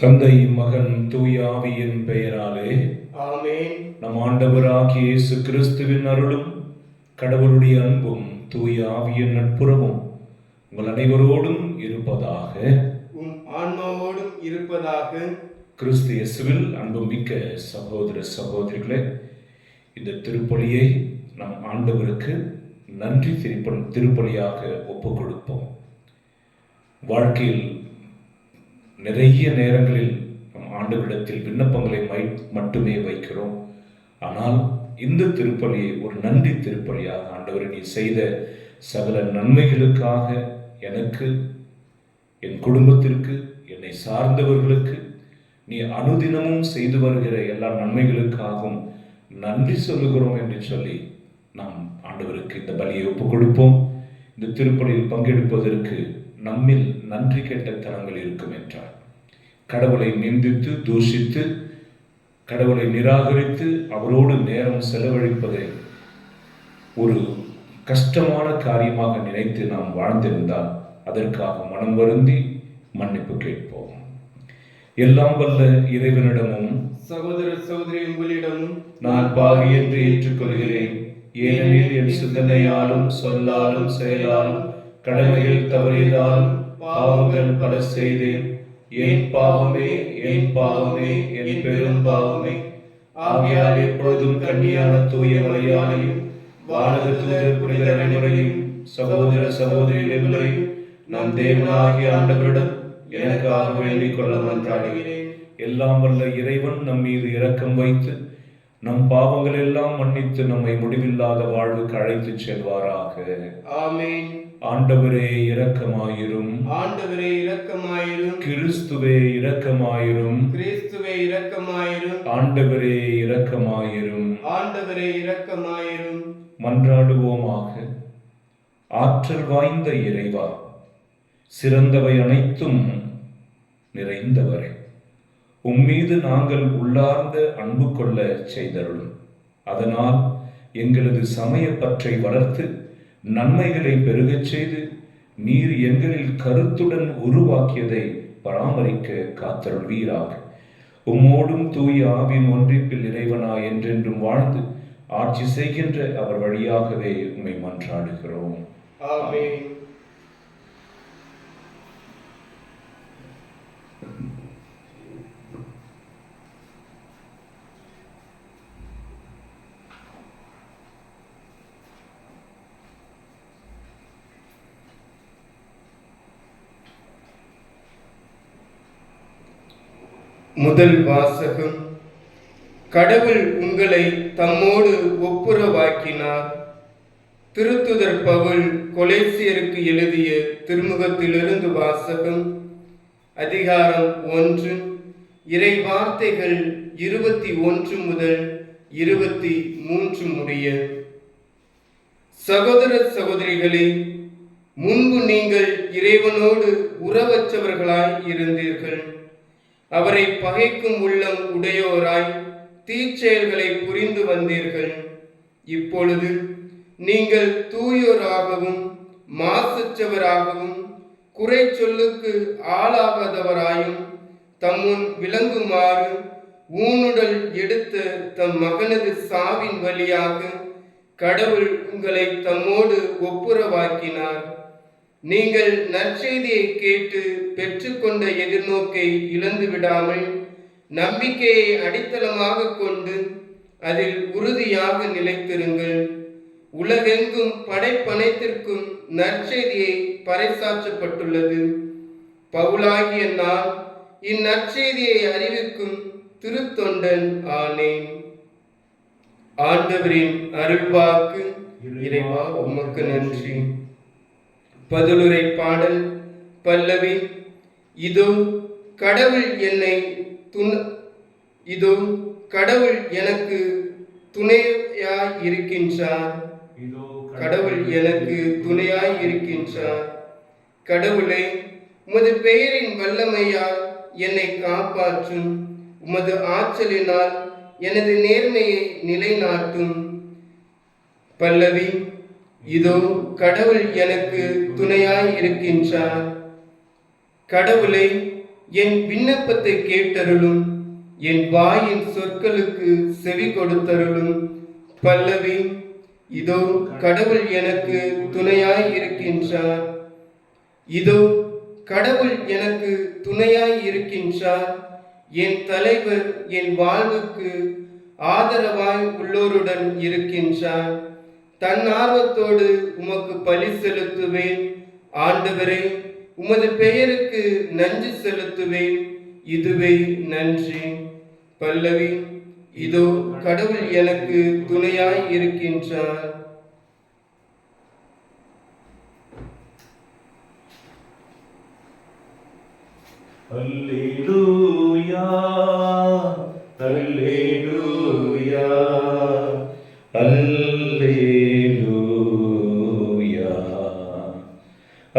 தந்தை, மகன், தூய ஆவியின் பெயராலே ஆமென். நம் ஆண்டவராகிய இயேசு கிறிஸ்துவின் அருளும் கடவுளுடைய அன்பும் தூய ஆவியின் நட்புறவும் உங்கள் அனைவரோடும் இருப்பதாக. உம் ஆன்மாவோடும் இருப்பதாக. கிறிஸ்து இயேசுவில் அன்புமிக்க சகோதர சகோதரிகளே, இந்த திருப்பலியை நம் ஆண்டவருக்கு நன்றி திருப்பலியாக ஒப்புக் கொடுப்போம். வாழ்க்கையில் நிறைய நேரங்களில் நம் ஆண்டவரிடத்தில் விண்ணப்பங்களை மட்டுமே வைக்கிறோம். ஆனால் இந்த திருப்பலியை ஒரு நன்றி திருப்பலியாக, ஆண்டவரை நீ செய்த சகல நன்மைகளுக்காக, எனக்கு, என் குடும்பத்திற்கு, என்னை சார்ந்தவர்களுக்கு நீ அனுதினமும் செய்து வருகிற எல்லா நன்மைகளுக்காகவும் நன்றி சொல்லுகிறோம் என்று சொல்லி நாம் ஆண்டவருக்கு இந்த பலியை ஒப்புக் கொடுப்போம். இந்த திருப்பலியில் பங்கெடுப்பதற்கு நம்மில் நன்றி கெட்ட தனங்கள் இருக்கும் என்றார். கடவுளை நிந்தித்து தூஷித்து கடவுளை நிராகரித்து அவரோடு நேரம் செலவழிப்பதை ஒரு கஷ்டமான காரியமாக நினைத்து நாம் வாழ்ந்திருந்தால் அதற்காக மனம் வருந்தி மன்னிப்பு கேட்போம். எல்லாம் வல்ல இறைவனிடமும் சகோதர சகோதரி உங்களிடமும் நான் பாவி என்று ஏற்றுக்கொள்கிறேன். ஏனெனில் என் சிந்தனையாலும் சொல்லாலும் செயலாலும் கடமையில் தவறியதாலும் பாவங்கள் பல செய்தேன். என் பாவமே, என் பாவமே, என் பெரும் பாவமே. ஆகையால் எப்பொழுதும் கன்னியான தூய மரியாதையும் வானக தூதர் புனித அனைவரையும் சகோதர சகோதரிகளையும் நம் தேவனாகிய ஆண்டவரிடம் எனக்காக வேண்டிக் கொள்ள மன்றாடுகிறேன். எல்லாம் வல்ல இறைவன் நம் மீது இரக்கம் வைத்து நம் பாவங்கள் எல்லாம் மன்னித்து நம்மை முடிவில்லாத வாழ்வுக்கு அழைத்து செல்வாராக. ஆமென். ஆண்டவரே இரக்கமாயிரும். ஆண்டவரே இரக்கமாயிரும். கிறிஸ்துவே இரக்கமாயிரும். கிறிஸ்துவே இரக்கமாயிரும். ஆண்டவரே இரக்கமாயிரும். ஆண்டவரே இரக்கமாயிரும். மன்றாடுவோமாக. ஆற்றல் வாய்ந்த இறைவா, சிறந்தவை அனைத்தும் நிறைந்தவரே, உம்மீது நாங்கள் உள்ளார்ந்த அன்பு கொள்ள செய்தருளும். அதனால் எங்களது சமய பற்றை வளர்த்து நன்மைகளை பெருகச் செய்து நீர் எங்களில் கருத்துடன் உருவாக்கியதை பராமரிக்க காத்தருள்வீராக. உம்மோடும் தூய ஆவின் ஒன்றிப்பில் இறைவனாய் என்றென்றும் வாழ்ந்து ஆட்சி செய்கின்ற அவர் வழியாகவே உம்மை மன்றாடுகிறோம். ஆமென். முதல் வாசகம். கடவுள் உங்களை தம்மோடு ஒப்புரவாக்கினார். திருத்துதர் பவுல் கொலேசியருக்கு எழுதிய திருமுகத்திலிருந்து வாசகம். அதிகாரம் 1, இறை வார்த்தைகள் 21 முதல் 23 முடிய. சகோதர சகோதரிகளே, முன்பு நீங்கள் இறைவனோடு உறவற்றவர்களாய் இருந்தீர்கள். அவரை பகைக்கும் உள்ளம் உடையோராய் தீச்செயல்களை புரிந்து வந்தீர்கள். இப்பொழுது நீங்கள் தூயோராகவும் மாசற்றவராகவும் குறை சொல்லுக்கு ஆளாகாதவராயும் தம்முன் விளங்குமாறு ஊனுடல் எடுத்த தம் மகனது சாவின் வழியாக கடவுள் உங்களை தம்மோடு ஒப்புரவாக்கினார். நீங்கள் நற்செய்தியை கேட்டு பெற்றுக்கொண்ட எதிர்நோக்கை இழந்து விடாமல் நம்பிக்கையை அடித்தளமாக கொண்டு அதில் உறுதியாக நிலைத்திருங்கள். உலகெங்கும் படைப்பனைத்திற்கும் நற்செய்தியை பறைசாற்றப்பட்டுள்ளது. பவுலாகிய நான் இந்நற்செய்தியை அறிவிக்கும் திருத்தொண்டன் ஆனேன். ஆண்டவரின் அருள்வாக்கு. இறைவா உமக்கு நன்றி. பதிலுரை பாடல். பல்லவி. இதோ கடவுள் இதோ கடவுள் எனக்கு துணையாய் இருக்கின்றார். கடவுள் எனக்கு துணையாய் இருக்கின்றார். கடவுளை, உமது பெயரின் வல்லமையால் என்னை காப்பாற்றும். உமது ஆற்றலினால் எனது நேர்மையை நிலைநாட்டும். பல்லவி. இதோ கடவுள் எனக்கு துணையாய் இருக்கின்றார். கடவுளை, என் விண்ணப்பத்தை கேட்டருளும். என் வாயின் சொற்களுக்கு செவி கொடுத்தருளும். பல்லவி. இதோ கடவுள் எனக்கு துணையாய் இருக்கின்றார். இதோ கடவுள் எனக்கு துணையாய் இருக்கின்றார். என் தலைவர் என் வாழ்வுக்கு ஆதரவாய் உள்ளோருடன் இருக்கின்றார். தன் ஆர்வத்தோடு உமக்கு பலி செலுத்துவேன். ஆண்டவரே, உமது பெயருக்கு நன்றி செலுத்துவேன். இதுவே நன்றி. பல்லவி. இதோ கடவுள் எனக்கு துணையாய் இருக்கின்றார். அல்லேலூயா, அல்லேலூயா, அல்லேலூயா,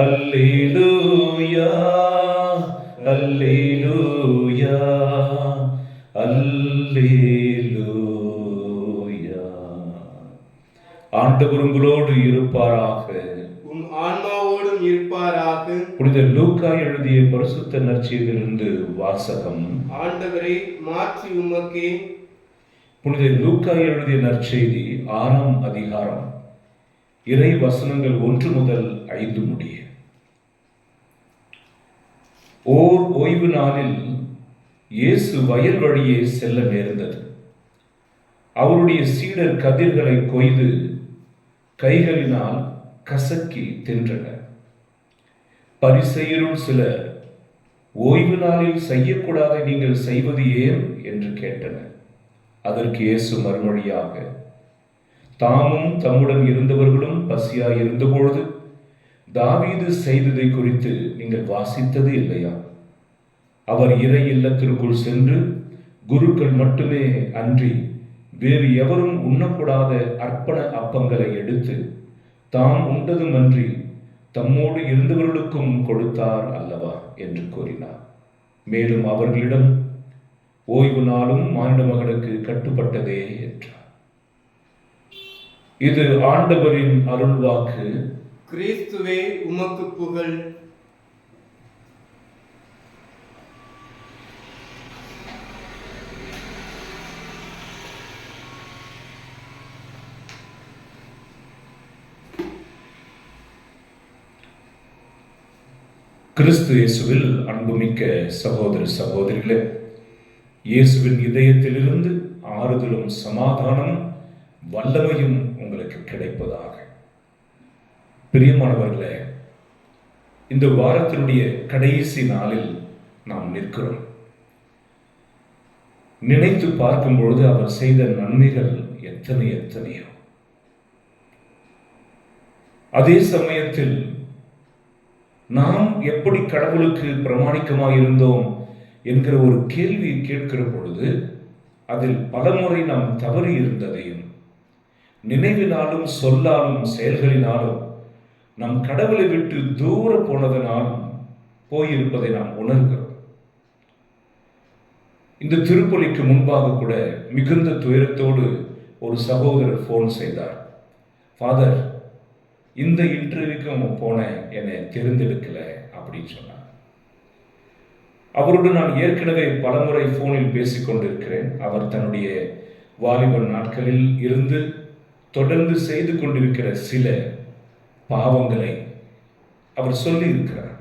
அல்லேலூயா, அல்லேலூயா, அல்லேலூயா. ஆண்டவர் உங்களோடு இருப்பாராக. உம் ஆன்மாவோடும் இருப்பாராக. புனித லூக்கா எழுதிய பரிசுத்த நற்செய்தியிலிருந்து வாசகம். ஆண்டவரே, மாற்றி உமக்கே. புனித லூக்கா எழுதிய நற்செய்தி 6ஆம் அதிகாரம், இறை வசனங்கள் 1 முதல் 5 முடிய. ஓர் ஓய்வு நாளில் இயேசு வயல் வழியே செல்ல நேர்ந்தது. அவருடைய சீடர் கதிர்களை கொய்து கைகளினால் கசக்கி தின்றனர். பரிசேயருள் சிலர், ஓய்வு நாளில் செய்யக்கூடாத நீங்கள் செய்வது ஏன் என்று கேட்டனர். அதற்கு இயேசு மறுமொழியாக, தாமும் தம்முடன் இருந்தவர்களும் பசியாய் இருந்தபொழுது தாவீது செய்ததை குறித்து நீங்கள் வாசித்தது இல்லையா? அவர் இறை இல்லத்திற்குள் சென்று குருக்கள் மட்டுமே அன்றி வேறு எவரும் உண்ணக்கூடாத அர்ப்பண அப்பங்களை எடுத்து தாம் உண்டதுமன்றி தம்மோடு இருந்தவர்களுக்கும் கொடுத்தார் அல்லவா என்று கூறினார். மேலும் அவர்களிடம், ஓய்வு நாளும் மானிட மகனுக்கு கட்டுப்பட்டதே என்றார். இது ஆண்டவரின் அருள்வாக்கு. கிறிஸ்துவே, உமக்கு புகழ். கிறிஸ்து இயேசுவில் அன்புமிக்க சகோதர சகோதரிகளே, இயேசுவின் இதயத்திலிருந்து ஆறுதலும் சமாதானமும் வல்லமையும் உங்களுக்கு கிடைப்பதாக. பிரியமானவர்களே, இந்த வாரத்தினுடைய கடைசி நாளில் நாம் நிற்கிறோம். நினைத்து பார்க்கும் பொழுது அவர் செய்த நன்மைகள் எத்தனையோ. அதே சமயத்தில் நாம் எப்படி கடவுளுக்கு பிரமாணிக்கமாக இருந்தோம் என்கிற ஒரு கேள்வி கேட்கிற பொழுது அதில் பலமுறை நாம் தவறி இருந்ததையும், நினைவினாலும் சொல்லாலும் செயல்களினாலும் நம் கடவுளை விட்டு தூர போனதனாலும் போயிருப்பதை நாம் உணர்கிறோம். இந்த திருப்பலிக்கு முன்பாக கூட மிகுந்த துயரத்தோடு ஒரு சகோதரர் போன் செய்தார். ஃபாதர், இந்த இன்டர்வியூக்கும் போனேன், என்னை தேர்ந்தெடுக்கல அப்படின்னு சொன்னார். அவரோடு நான் ஏற்கனவே பலமுறை போனில் பேசிக்கொண்டிருக்கிறேன். அவர் தன்னுடைய வாலிப நாட்களில் இருந்து தொடர்ந்து செய்து கொண்டிருக்கிற சில பாவங்களை அவர் சொல்லி இருக்கிறார்.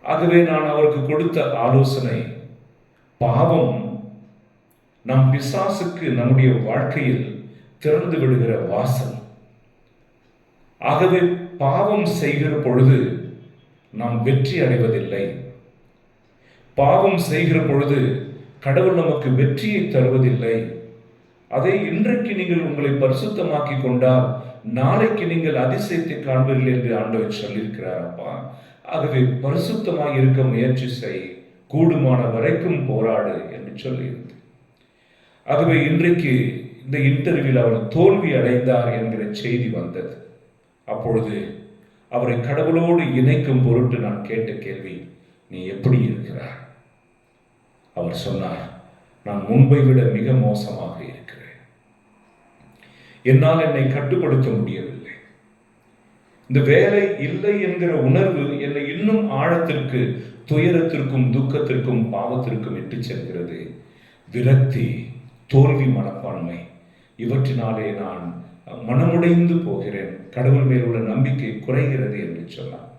ஆகவே நான் அவருக்கு கொடுத்த ஆலோசனை, பாவம் நம் பிசாசுக்கு நம்முடைய வாழ்க்கையில் திறந்து விடுகிற வாசல். ஆகவே பாவம் செய்கிற பொழுது நாம் வெற்றி அடைவதில்லை. பாவம் செய்கிற பொழுது கடவுள் நமக்கு வெற்றியை தருவதில்லை. அதை இன்றைக்கு நீங்கள் உங்களை பரிசுத்தமாக்கி கொண்டால் நாளைக்கு நீங்கள் அதிசயத்தை காண்பீர்கள் என்று ஆண்டவர் சொல்லியிருக்கிறார். அப்பா, ஆகவே பரிசுத்தமாக இருக்க முயற்சி செய், கூடுமான வரைக்கும் போராடு என்று சொல்லியிருந்தது. ஆகவே இன்றைக்கு இந்த இன்டர்வியூவில் அவர் தோல்வி அடைந்தார் என்கிற செய்தி வந்தது. அப்பொழுது அவரை கடவுளோடு இணைக்கும் பொருட்டு நான் கேட்ட கேள்வி, நீ எப்படி இருக்கிறார்? அவர் சொன்னார், நான் முன்பை விட மிக மோசமாக இருக்கிறேன். என்னால் என்னை கட்டுப்படுத்த முடியவில்லை. இந்த வேலை இல்லை என்கிற உணர்வு என்னை இன்னும் ஆழத்திற்கு துயரத்திற்கும் துக்கத்திற்கும் பாவத்திற்கும் இட்டு செல்கிறது. விரக்தி, தோல்வி மனப்பான்மை, இவற்றினாலே நான் மனமுடைந்து போகிறேன், கடவுள் மேல் உள்ள நம்பிக்கை குறைகிறது என்று சொன்னார்.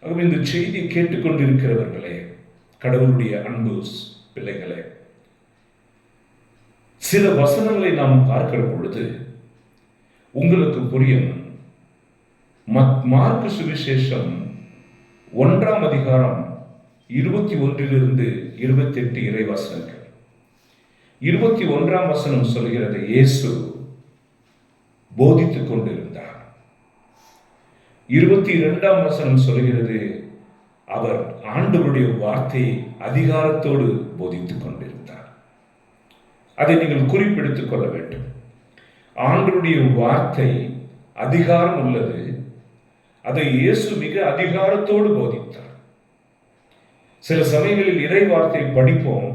ஆகவே இந்த செய்தி கேட்டுக்கொண்டிருக்கிறவர்களே, கடவுளுடைய அன்பு பிள்ளைகளே, சில வசனங்களை நாம் பார்க்கிற பொழுது உங்களுக்கு புரியும். மார்க்கு சுவிசேஷம் 1ஆம் அதிகாரம் 21 28 இறை வசனங்கள். 21ஆம் வசனம் சொல்கிறது, இயேசு போதித்துக் கொண்டிருந்தார். 22ஆம் வசனம் சொல்கிறது, அவர் ஆண்டவருடைய வார்த்தையை அதிகாரத்தோடு போதித்துக் கொண்டிருந்தார். அதை நீங்கள் குறிப்பெடுத்துக் கொள்ள வேண்டும். ஆண்டவருடைய வார்த்தை அதிகாரம் உள்ளது. அதை இயேசு மிக அதிகாரத்தோடு போதித்தார். சில சமயங்களில் இறை வார்த்தை படிப்போம்,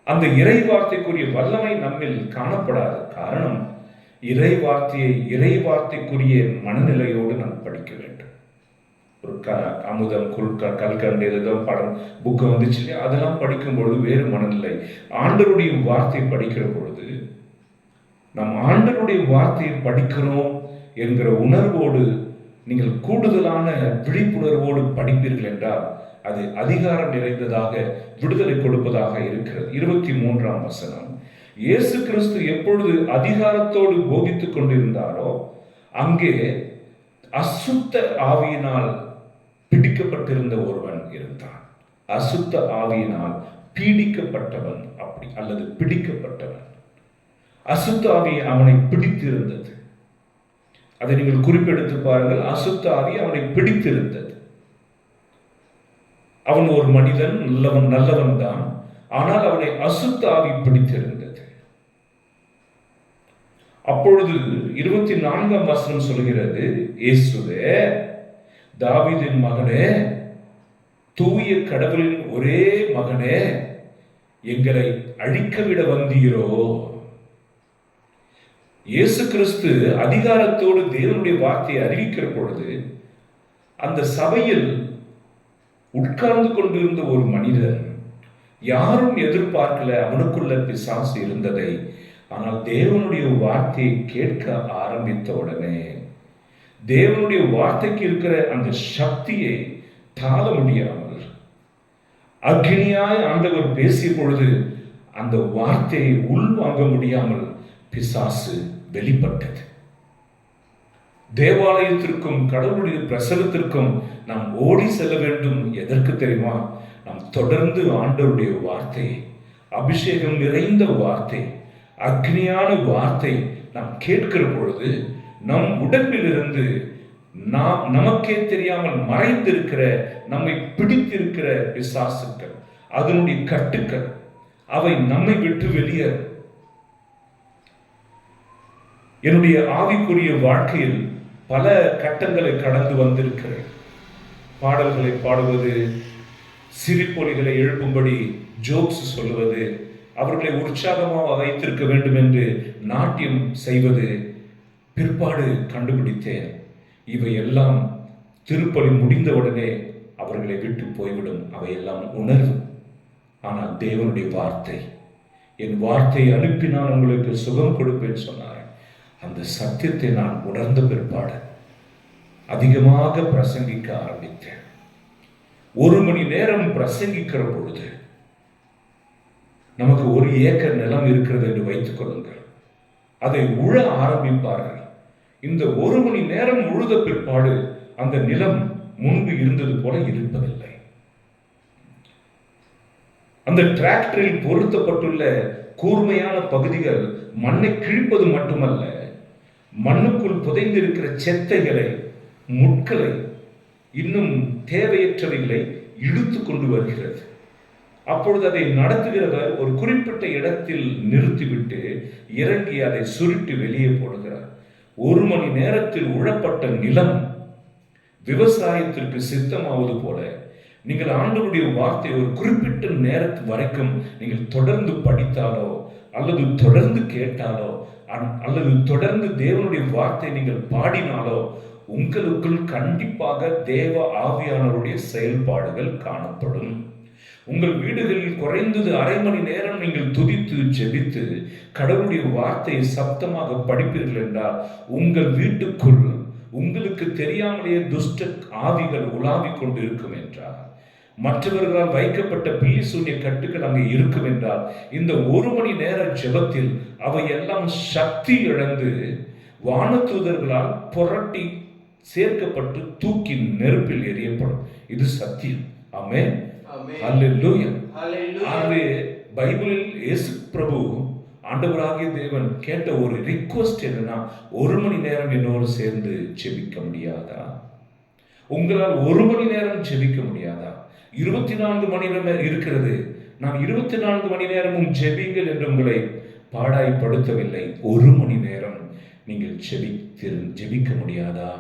அந்த இறை வார்த்தைக்குரிய வல்லமை நம்மில் காணப்படாது. காரணம், இறை வார்த்தைக்குரிய மனநிலையோடு நாம் படிக்க வேண்டும். ஒரு அமுதம், கல்கண்டு, ஏதோ படம் புக்கு வந்துச்சு, அதெல்லாம் படிக்கும் பொழுது வேறு மனநிலை. ஆண்டவருடைய வார்த்தை படிக்கிற பொழுது நாம் ஆண்டவருடைய வார்த்தையை படிக்கிறோம் என்கிற உணர்வோடு நீங்கள் கூடுதலான விழிப்புணர்வோடு படிப்பீர்கள் என்றால் அது அதிகாரம் நிறைந்ததாக, விடுதலை கொடுப்பதாக இருக்கிறது. 23ஆம் வசனம், இயேசு கிறிஸ்து எப்பொழுது அதிகாரத்தோடு போதித்துக் கொண்டிருந்தாரோ அங்கே அசுத்த ஆவியினால் பிடிக்கப்பட்டிருந்த ஒருவன் இருந்தான். அசுத்த ஆவியினால் பீடிக்கப்பட்டவன், அப்படி அல்லது பிடிக்கப்பட்டவன். அசுத்த ஆவி அவனை பிடித்திருந்தது. அதை நீங்கள் குறிப்பெடுத்து பாருங்கள். அசுத்த ஆவி அவனை பிடித்திருந்தது. அவன் ஒரு மனிதன், நல்லவன் தான். ஆனால் அவனை அசுத்த ஆவி பிடித்திருந்தது. அப்பொழுது 24ஆம் வசனம் சொல்கிறது, இயேசுவே, தாவீதின் மகனே, தூய கடவுளின் ஒரே மகனே, எங்களை அழிக்கவிட வந்தீரோ? இயேசு கிறிஸ்து அதிகாரத்தோடு தேவனுடைய வார்த்தையை அறிவிக்கிற பொழுது அந்த சபையில் உட்கார்ந்து கொண்டிருந்த ஒரு மனிதன், யாரும் எதிர்பார்க்கல அவனுக்குள்ள பிசாசு இருந்ததை. ஆனால் தேவனுடைய வார்த்தையை கேட்க ஆரம்பித்த உடனே தேவனுடைய வார்த்தைக்கு இருக்கிற அந்த சக்தியை தாழ முடியாமல் அக்னியாய் ஆண்டவர் பேசிய பொழுது அந்த வார்த்தையை உள்வாங்க முடியாமல் பிசாசு வெளிப்பட்டது. தேவாலயத்திற்கும் கடவுளுடைய பிரசனத்திற்கும் நாம் ஓடி செல்ல வேண்டும். எதற்கு தெரியுமா? நாம் தொடர்ந்து ஆண்டவருடைய வார்த்தை, அபிஷேகம் நிறைந்த வார்த்தை, அக்னியான வார்த்தை நாம் கேட்கிற பொழுது நம் உடம்பில் இருந்து நமக்கே தெரியாமல் மறைந்திருக்கிற, நம்மை பிடித்திருக்கிற பிசாசுக்கள், அதனுடைய கட்டுக்கள், அவை நம்மை விட்டு வெளியேறும். என்னுடைய ஆவிக்குரிய வாழ்க்கையில் பல கட்டங்களை கடந்து வந்திருக்கிறேன். பாடல்களை பாடுவது, சிரிப்பொலிகளை எழுப்பும்படி ஜோக்ஸ் சொல்லுவது, அவர்களை உற்சாகமாக வைத்திருக்க வேண்டும் என்று நாட்டியம் செய்வது. பிற்பாடு கண்டுபிடித்தேன், இவையெல்லாம் திருப்பலி முடிந்தவுடனே அவர்களை விட்டு போய்விடும். அவையெல்லாம் உணர்வு. ஆனால் தேவனுடைய வார்த்தை, என் வார்த்தையை அனுப்பி நான் உங்களுக்கு சுகம் கொடுப்பேன் சொன்னார். அந்த சத்தியத்தை நான் உணர்ந்த பிற்பாடு அதிகமாக பிரசங்கிக்க ஆரம்பித்தேன். 1 மணி நேரம் பிரசங்கிக்கிற பொழுது நமக்கு 1 ஏக்கர் நிலம் இருக்கிறது என்று வைத்துக் கொள்ளுங்கள். அதை உழ ஆரம்பிப்பார்கள். இந்த 1 மணி நேரம் உழுத பிற்பாடு அந்த நிலம் முன்பு இருந்தது போல இருப்பதில்லை. அந்த டிராக்டரில் பொருத்தப்பட்டுள்ள கூர்மையான பகுதிகள் மண்ணை கிழிப்பது மட்டுமல்ல, மண்ணுக்குள் புதைந்திருக்கிற செத்தைகளை, முட்களை, இன்னும் தேவையற்றவைகளை இழுத்து கொண்டு வருகிறது. அப்பொழுது அதை நடத்துகிறவர் ஒரு குறிப்பிட்ட இடத்தில் நிறுத்திவிட்டு இறங்கி அதை சுருட்டி வெளியே போடுகிறார். 1 மணி நேரத்தில் உழப்பட்ட நிலம் விவசாயத்திற்கு சித்தமாவது போல நீங்கள் ஆண்டவருடைய வார்த்தை ஒரு குறிப்பிட்ட நேரத்து வரைக்கும் நீங்கள் தொடர்ந்து படித்தாலோ அல்லது தொடர்ந்து கேட்டாலோ அல்லது தொடர்ந்து தேவனுடைய வார்த்தை நீங்கள் பாடினாலோ உங்களுக்குள் கண்டிப்பாக தேவ ஆவியானவருடைய செயல்பாடுகள் காணப்படும். உங்கள் வீடுகளில் குறைந்தது அரை மணி நேரம் நீங்கள் துதித்து ஜெபித்து கடவுளுடைய வார்த்தையை சப்தமாக படிப்பீர்கள் என்றால் உங்கள் வீட்டுக்குள் உங்களுக்கு தெரியாமலேயே துஷ்ட ஆவிகள் உலாவிக் கொண்டு இருக்கும் என்றார். மற்றவர்களால் வைக்கப்பட்ட பில்லி சூன்ய கட்டுகள் அங்கே இருக்கும் என்றால் இந்த ஒரு மணி நேர ஜெபத்தில் அவையெல்லாம் சக்தி இழந்து வானதூதர்களால் புரட்டி சேர்க்கப்பட்டு தூக்கி நெருப்பில் எரியப்படும். இது சத்தியம். ஆமென். ஹல்லேலூயா. ஆகவே பைபிளில் இயேசு பிரபு ஆண்டவராகிய தேவன் கேட்ட ஒரு ரிக்வெஸ்ட் என்னன்னா, ஒரு மணி நேரம் என்னோடு சேர்ந்து ஜெபிக்க முடியாதா? உங்களால் ஒரு மணி நேரம் ஜெபிக்க முடியாதா? 24 மணி நேரம் இருக்கிறது. நான் 24 மணி நேரமும் ஜெபிங்கள் என்று உங்களை பாடாய்படுத்தவில்லை. ஒரு மணி நேரம் நீங்கள் ஜெபிக்க முடியாதா?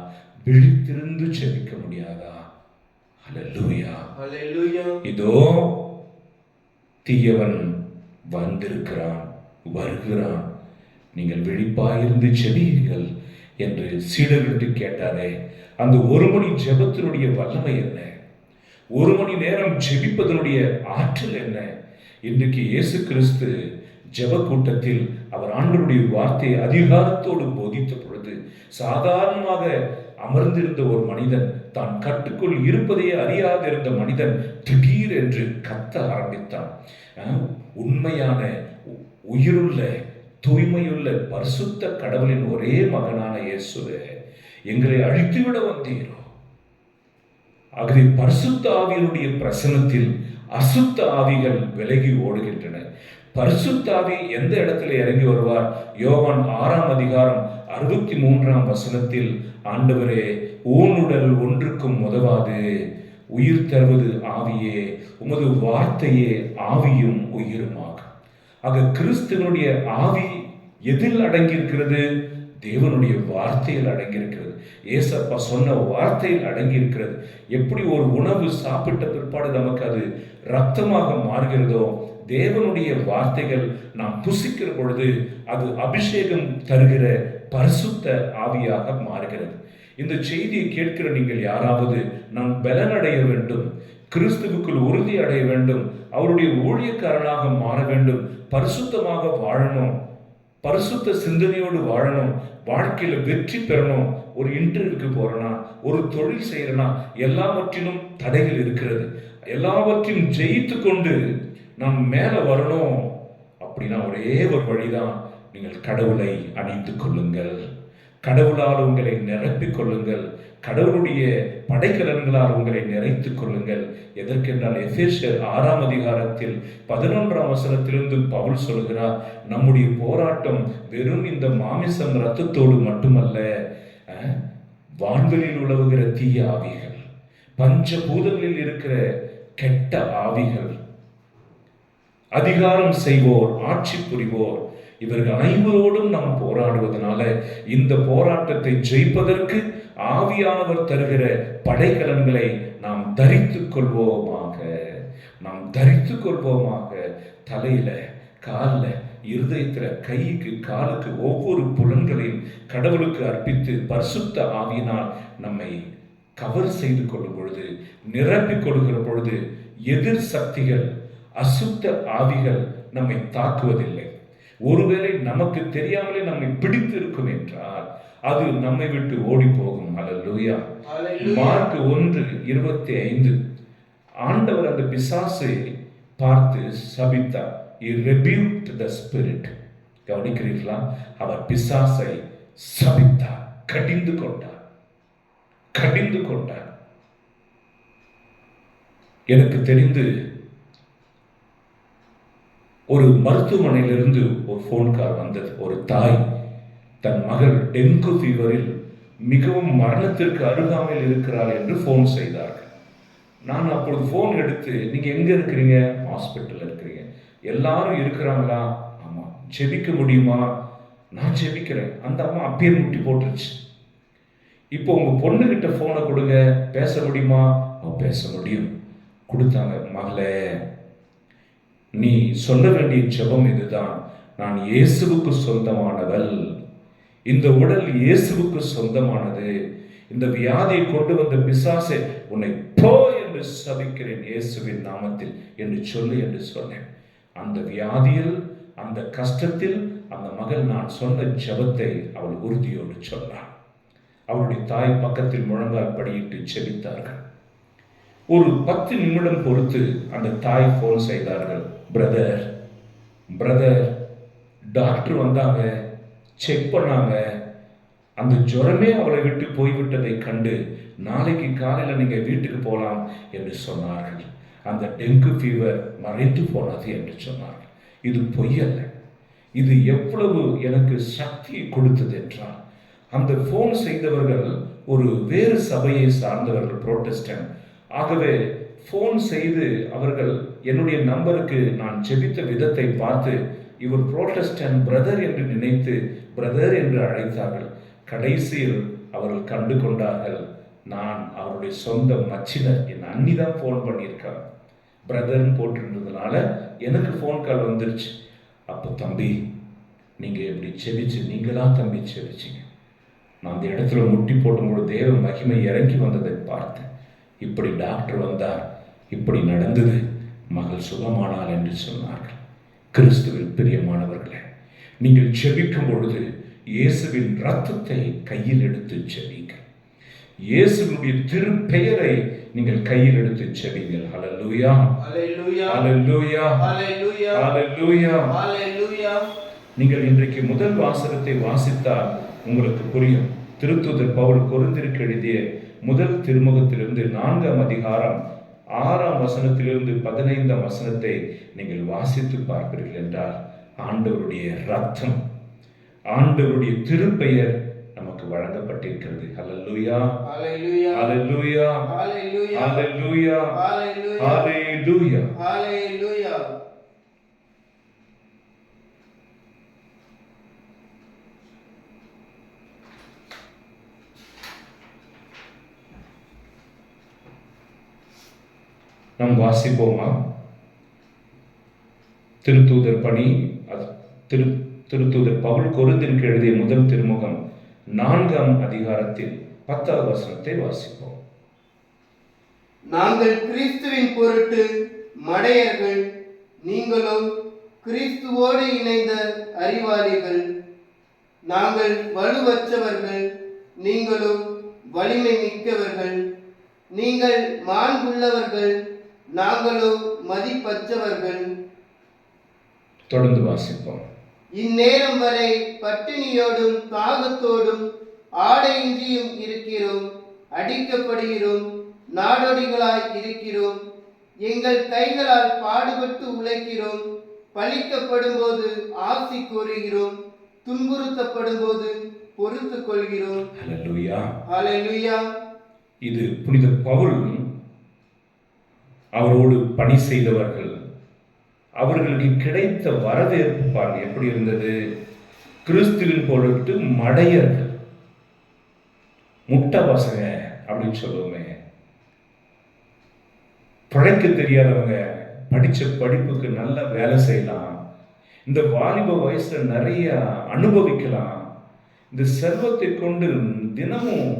விழித்திருந்து ஜெபிக்க முடியாதா? ஹல்லேலூயா. இதோ தீயவன் வந்திருக்கிறான், வருகிறான், நீங்கள் விழிப்பாயிருந்து ஜெபியுங்கள் என்று சீடர்களுக்கு கேட்டாரே, அந்த ஒரு மணி ஜெபத்தினுடைய வல்லமை என்ன? ஒரு மணி நேரம் ஜெபிப்பதனுடைய ஆற்றல் என்ன? இன்றைக்கு இயேசு கிறிஸ்து ஜெப கூட்டத்தில் அவர் ஆண்டவருடைய வார்த்தையை அதிகாரத்தோடு போதித்த பொழுது சாதாரணமாக அமர்ந்திருந்த ஒரு மனிதன், தான் கட்டுக்குள் இருப்பதையே அறியாதிருந்த மனிதன் திடீர் என்று கத்த ஆரம்பித்தான். உண்மையான உயிருள்ள தூய்மையுள்ள பரிசுத்த கடவுளின் ஒரே மகனான இயேசுவே, எங்களை அழித்துவிட வந்தீரோ? ஆகவே பரிசுத்த ஆவியினுடைய பிரசனத்தில் அசுத்த ஆவிகள் விலகி ஓடுகின்றன. பரிசுத்த ஆவி எந்த இடத்துல இறங்கி வருவார்? யோவான் 6ஆம் அதிகாரம் 63ஆம் வசனத்தில், ஆண்டவரே, ஊனுடல் ஒன்றுக்கும் உதவாது, உயிர் தருவது ஆவியே, உமது வார்த்தையே ஆவியும் உயிருமாகும். ஆக கிறிஸ்துவனுடைய ஆவி எதில் அடங்கியிருக்கிறது? தேவனுடைய வார்த்தையில் அடங்கியிருக்கிறது. ஏசப்பா சொன்ன வார்த்தையில் அடங்கியிருக்கிறது. எப்படி ஒரு உணவு சாப்பிட்ட பிற்பாடு நமக்கு அது ரத்தமாக மாறுகிறதோ, தேவனுடைய வார்த்தைகள் நாம் புசிக்கிற பொழுது அது அபிஷேகம் தருகிற பரிசுத்த ஆவியாக மாறுகிறது. இந்த செய்தியை கேட்கிற நீங்கள் யாராவது நாம் பலனடைய வேண்டும், கிறிஸ்துவுக்குள் உறுதி அடைய வேண்டும், அவருடைய ஊழியக்காரனாக மாற வேண்டும், பரிசுத்தமாக வாழணும், பரிசுத்த சிந்தனையோடு வாழணும், வாழ்க்கையில வெற்றி பெறணும், ஒரு இன்டர்வியூக்கு போறனா, ஒரு தொழில் செய்யறனா, எல்லாவற்றிலும் தடைகள் இருக்கிறது. எல்லாவற்றையும் ஜெயித்து கொண்டு நாம் மேல வரணும் அப்படின்னா ஒரே ஒரு வழிதான், நீங்கள் கடவுளை அணிந்து கொள்ளுங்கள், கடவுளால் உங்களை நிரப்பிக் கொள்ளுங்கள், கடவுளுடைய படைக்கலன்களால் உங்களை நிறைத்துக் கொள்ளுங்கள். எதற்கென்றால் எபேசியர் 6ஆம் அதிகாரத்தில் 11ஆம் வசனத்திலிருந்து பவுல் சொல்கிறார், நம்முடைய போராட்டம் வெறும் இந்த மாமிசம் இரத்தத்தோடு மட்டுமல்ல, வான்வெளியில் உலவுகிற தீய ஆவிகள், பஞ்சபூதங்களில் இருக்கிற கெட்ட ஆவிகள், அதிகாரம் செய்வோர், ஆட்சி புரிவோர், இவர்கள் அனைவரோடும் நாம் போராடுவதனால இந்த போராட்டத்தை ஜெயிப்பதற்கு ஆவியானவர் தருகிற படைக்கலன்களை நாம் தரித்துக் கொள்வோமாக. நாம் தரித்துக் கொள்வோமாக. தலையில, காலில், இருதயத்துல, கைக்கு, காலுக்கு ஒவ்வொரு புலன்களையும் கடவுளுக்கு அர்ப்பித்து பரிசுத்த ஆவியினால் நம்மை கவர் செய்து கொள்ளும் பொழுது, நிரப்பிக் கொள்கிற பொழுது எதிர் சக்திகள், அசுத்த ஆவிகள் நம்மை தாக்குவதில்லை. ஒருவேளை நமக்கு தெரியாமலே நம்மை பிடித்து இருக்கும் என்றால் அது நம்மை விட்டு ஓடி போகும். அல்லேலூயா. மார்க் 1:25 ஆண்டவர் அந்த பிசாசை பார்த்து சபித்தார். He rebuked the spirit. கவனிக்கிறீர்களா? அவர் பிசாசை சபித்தார், கடிந்து கொண்டார், கடிந்து கொண்டார். எனக்கு தெரிந்து ஒரு மருத்துவமனையிலிருந்து ஒரு போன் கால் வந்தது. ஒரு தாய் தன் மகள் டெங்கு ஃபீவரில் மிகவும் மரணத்திற்கு அருகாமையில் இருக்கிறார் என்று போன் செய்தார்கள். நான் அப்பொழுது போன் எடுத்து, நீங்க எங்க இருக்கிறீங்க? ஹாஸ்பிட்டல் இருக்கிறீங்க. எல்லாரும் இருக்கிறாங்களா? ஆமா. ஜெபிக்க முடியுமா? நான் ஜெபிக்கிறேன். அந்த அம்மா அப்பயே முட்டி போட்டுருச்சு. இப்போ உங்க பொண்ணுகிட்ட போனை கொடுங்க, பேச முடியுமா? பேச முடியும். கொடுத்தாங்க. மகளே, நீ சொல்ல வேண்டிய ஜெபம் இதுதான், நான் இயேசுவுக்கு சொந்தமானவள், இந்த உடல் இயேசுவுக்கு சொந்தமானது, இந்த வியாதியை கொண்டு வந்த பிசாசே, உன்னை போ என்று சபிக்கிறேன் இயேசுவின் நாமத்தில் என்று சொல்லு என்று சொன்னேன். அந்த வியாதியில், அந்த கஷ்டத்தில் அந்த மகள் நான் சொன்ன ஜெபத்தை அவள் உறுதியோடு சொன்னாள். அவளுடைய தாய் பக்கத்தில் முழங்கால் படியிட்டு செபித்தார்கள். ஒரு 10 நிமிடம் பொறுத்து அந்த தாய் போன் செய்தார்கள். பிரதர் டாக்டர் வந்தாங்க, செக் பண்ணாங்க, அந்த ஜுரமே அவளை விட்டு போய்விட்டதை கண்டு நாளைக்கு காலையில் நீங்க வீட்டுக்கு போகலாம் என்று சொன்னார்கள். அந்த டெங்கு ஃபீவர் மறைந்து போனது என்று சொன்னார்கள். இது பொய்யல்ல. இது எவ்வளவு எனக்கு சக்தியை கொடுத்தது என்றால், அந்த போன் செய்தவர்கள் ஒரு வேறு சபையை சார்ந்தவர்கள், புரோட்டஸ்டன்ட். ஆகவே போன் செய்து அவர்கள் என்னுடைய நம்பருக்கு நான் ஜெபித்த விதத்தை பார்த்து இவர் புரோட்டஸ்டன்ட் பிரதர் என்று நினைத்து பிரதர் என்று அழைத்தார்கள். கடைசியில் அவர்கள் கண்டு கொண்டார்கள், நான் அவருடைய சொந்த மச்சினர், என் அண்ணி தான் ஃபோன் பண்ணியிருக்காங்க. பிரதர்ன்னு போட்டிருந்ததுனால எனக்கு ஃபோன் கால் வந்துருச்சு. அப்போ தம்பி, நீங்கள் எப்படி செபிச்சு, நீங்களா தம்பி செபிச்சிங்க. நான் அந்த இடத்துல முட்டி போடும்போது தேவ மகிமை இறங்கி வந்ததை பார்த்தேன். இப்படி டாக்டர் வந்தார், இப்படி நடந்தது, மகள் சுகமானாள் என்று சொன்னார்கள். கிறிஸ்துவில் பிரியமானவர்களே, நீங்கள் செபிக்கும் பொழுது இயேசுவின் இரத்தத்தை கையில் எடுத்து செபிங்க. இயேசுவினுடைய திருப்பெயரை நீங்கள் கையில் எடுத்து செபிங்கள். ஹல்லேலூயா, ஹல்லேலூயா, ஹல்லேலூயா, ஹல்லேலூயா, ஹல்லேலூயா, ஹல்லேலூயா. நீங்கள் இன்றைக்கு முதல் வாசகத்தை வாசித்தால் உங்களுக்கு புரியும். திருத்தூதர் பவுல் கொரிந்தியருக்கு எழுதிய முதல் திருமுகத்திலிருந்து 4ஆம் அதிகாரம் 6ஆம் வசனத்திலிருந்து 15ஆம் வசனத்தை நீங்கள் வாசித்து பார்ப்பீர்கள் என்றால், ஆண்டவருடைய இரத்தம், ஆண்டவருடைய திருப்பெயர் நமக்கு வழங்கப்பட்டிருக்கிறது. ஹல்லேலூயா, ஹல்லேலூயா, ஹல்லேலூயா, ஹல்லேலூயா, ஹல்லேலூயா, ஹல்லேலூயா, ஹல்லேலூயா. ஹல்லேலூயா. நாம் வாசிப்போமா? திருத்தூதர் பணி, திருத்தூதர் பவுல் கொரிந்தியருக்கு எழுதிய முதல் திருமுகம் 4ஆம் அதிகாரத்தில் 10ஆவது வசனத்தை வாசிப்போம். நாங்கள் கிறிஸ்துவின் பொருட்டு மடையர்கள், நீங்களோ கிறிஸ்துவோடு இணைந்த அறிவாளிகள். நாங்கள் வலுவற்றவர்கள், நீங்களும் வலிமை மிக்கவர்கள். நீங்கள் மாண்புள்ளவர்கள், நாங்களோ மதிப்பற்றவர்கள். தொடர்ந்து வாசிப்போம். இந்நேரம் வரை பட்டினியோடும் தாகத்தோடும் ஆடையின்றியும் இருக்கிறோம், அடிக்கப்படுகிறோம், நாடோடிகளாய் இருக்கிறோம். எங்கள் கைகளால் பாடுபட்டு உழைக்கிறோம், பழிக்கப்படும் போது ஆசி கூறுகிறோம், துன்புறுத்தப்படும் போது பொறுத்து கொள்கிறோம். ஹல்லேலூயா, ஹல்லேலூயா. இது புனித பவுல் அவரோடு பணி செய்தவர்கள், அவர்களுக்கு கிடைத்த வரவேற்பு பாருங்க எப்படி இருந்தது. கிறிஸ்துவின் பொருட்டு மடையர்கள், முட்டை பசங்க அப்படின்னு சொல்லுவோமே, பிழைக்க தெரியாதவங்க, படிச்ச படிப்புக்கு நல்ல வேலை செய்யலாம், இந்த வாலிப வயசுல நிறைய அனுபவிக்கலாம், இந்த செல்வத்தை கொண்டு தினமும்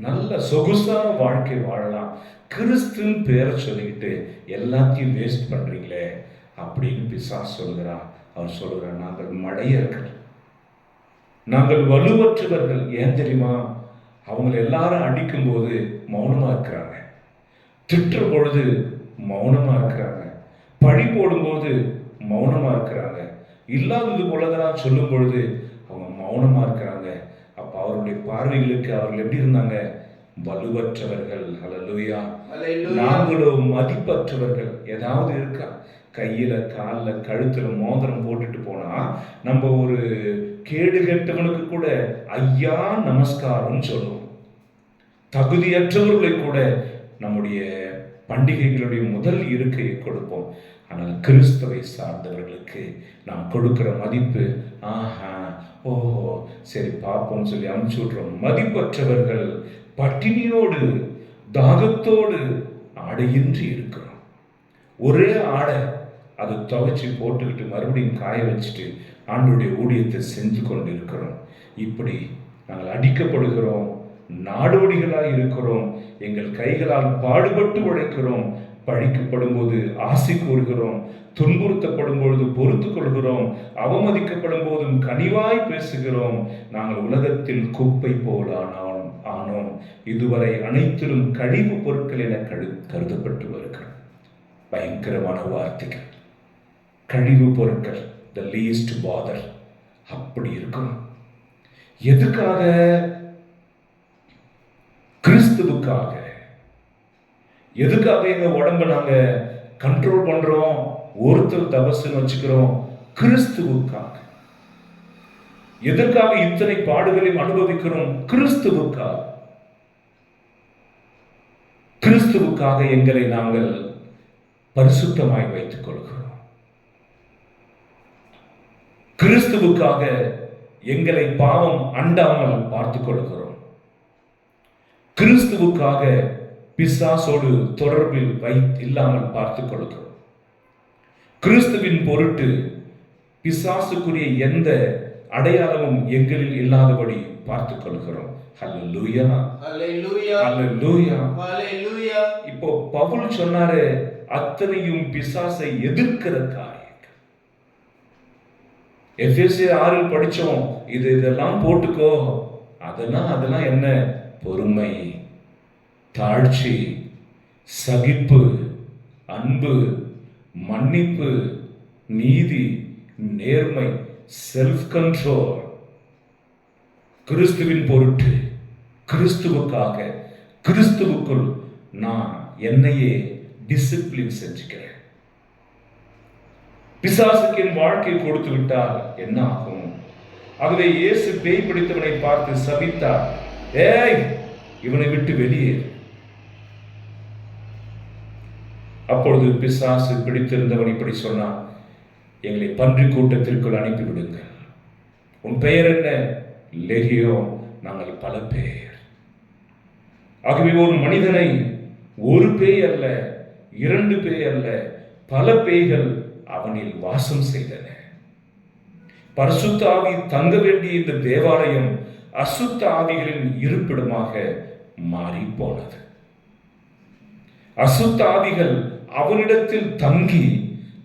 நல்ல சொகுசான வாழ்க்கை வாழலாம். கிறிஸ்துவின் பேரை சொல்லிக்கிட்டு எல்லாத்தையும் வேஸ்ட் பண்றீங்களே அப்படின்னு பிசாசு சொல்கிறான். அவர் சொல்கிறார், நாங்கள் மடையர்கள், நாங்கள் வலுவற்றவர்கள். ஏன் தெரியுமா? அவங்க எல்லாரும் அடிக்கும் போது மௌனமா இருக்கிறாங்க, திட்டுற பொழுது மௌனமா இருக்கிறாங்க, பழி போடும்போது மௌனமா இருக்கிறாங்க, இல்லாதது போலதான் சொல்லும் பொழுது அவங்க மௌனமா இருக்கிறாங்க. அப்ப அவருடைய பார்வைகளுக்கு அவர்கள் எப்படி இருந்தாங்க? வலுவற்றவர்கள். ஹல்லேலூயா. நாங்களும் மதிப்பற்றவர்கள். ஏதாவது இருக்கா? கையில கால்ல கழுத்துல மோதிரம் போட்டுட்டு போனா நம்ம ஒரு கேடு கெட்டவனுக்கு கூட ஐயா நமஸ்காரம் சொல்லுவோம். தகுதியற்றவர்களை கூட நம்முடைய பண்டிகைகளுடைய முதல் இருக்கையை கொடுப்போம். ஆனால் கிறிஸ்துவை சார்ந்தவர்களுக்கு நாம் கொடுக்கிற மதிப்பு, ஆஹா, ஓஹோ, சரி பார்ப்போம்னு சொல்லி அனுப்பிச்சு விட்றோம். மதிப்பற்றவர்கள், பட்டினியோடு தாகத்தோடு ஆடையின்றி இருக்கிறோம். ஒரே ஆடை, அது துவைச்சி போட்டுக்கிட்டு மறுபடியும் காய வச்சுட்டு ஆண்டவருடைய ஊழியத்தை செஞ்சு கொண்டு இருக்கிறோம். இப்படி நாங்கள் அடிக்கப்படுகிறோம், நாடோடிகளாய் இருக்கிறோம். எங்கள் கைகளால் பாடுபட்டு உழைக்கிறோம். பழிக்கப்படும் போது ஆசி கூறுகிறோம். துன்புறுத்தப்படும் பொழுது பொறுத்து கொள்கிறோம். அவமதிக்கப்படும் போதும் கனிவாய் பேசுகிறோம். நாங்கள் உலகத்தில் குப்பை போல் ஆனோம். இதுவரை அனைத்திலும் கழிவு பொருட்கள் என கருதப்பட்டு வருகிறோம். பயங்கரமான வார்த்தைகள். கழிவு பொருட்கள், the least bother. அப்படி இருக்கும். எதுக்காக? கிறிஸ்துவுக்காக. எதுக்காக எங்க உடம்ப நாங்க கண்ட்ரோல் பண்றோம்? ஒருத்தர் தபசுன்னு வச்சுக்கிறோம். கிறிஸ்துவுக்காக. எதற்காக இத்தனை பாடுகளையும் அனுபவிக்கிறோம்? கிறிஸ்துவுக்காக. கிறிஸ்துவுக்காக எங்களை நாங்கள் பரிசுத்தமாய் வைத்துக் கொள்கிறோம். கிறிஸ்துவுக்காக எங்களை பாவம் அண்டாமல் பார்த்துக் கொள்கிறோம். கிறிஸ்துவுக்காக பிசாசோடு தொடர்பில் இல்லாமல் பார்த்துக் கொள்கிறோம். கிறிஸ்துவின் பொருட்டு பிசாசுக்குரிய எந்த அடையாளமும் எங்களில் இல்லாதபடி பார்த்துக் கொள்கிறோம். ஹல்லேலூயா, ஹல்லேலூயா, ஹல்லேலூயா, ஹல்லேலூயா. இப்போ பவுல் சொன்னாரு, அத்தனையும் பிசாசை எதிர்க்கிற காரியம். எபேசியர் 6 படிச்சோம். இதெல்லாம் போட்டுக்கோ. அதெல்லாம் என்ன? பொறுமை, தாழ்ச்சி, சகிப்பு, அன்பு, மன்னிப்பு, நீதி, நேர்மை, செல்ஃப் கண்ட்ரோல். கிறிஸ்துவின் பொருட்டு, கிறிஸ்துவுக்காக, கிறிஸ்துவுக்குள் நான் என்னையே டிசிப்ளின் செஞ்சுக்கிறேன். பிசாசுக்கு என் வாழ்க்கையை கொடுத்து விட்டால் என்ன ஆகும்? ஆகவே இயேசு பேய் பிடித்தவனை பார்த்து சபித்தார், ஏய் இவனை விட்டு வெளியேறு. அப்பொழுது பிசாசு பிடித்திருந்தவன் இப்படி சொன்னான், எங்களை பன்றி கூட்டத்திற்குள் அனுப்பிவிடுங்கள். உன் பெயர் என்ன? லெகியோ, நாங்கள் பல பேர். ஆகவே ஒரு மனிதனை ஒரு பேய் அல்ல, 2 பேய் அல்ல, பல பேய்கள் அவனில் வாசம் செய்தன. பரிசுத்த ஆவி தங்க வேண்டிய இந்த தேவாலயம் அசுத்த ஆவிகளின் இருப்பிடமாக மாறி போனது. அசுத்த ஆவிகள் அவனிடத்தில் தங்கி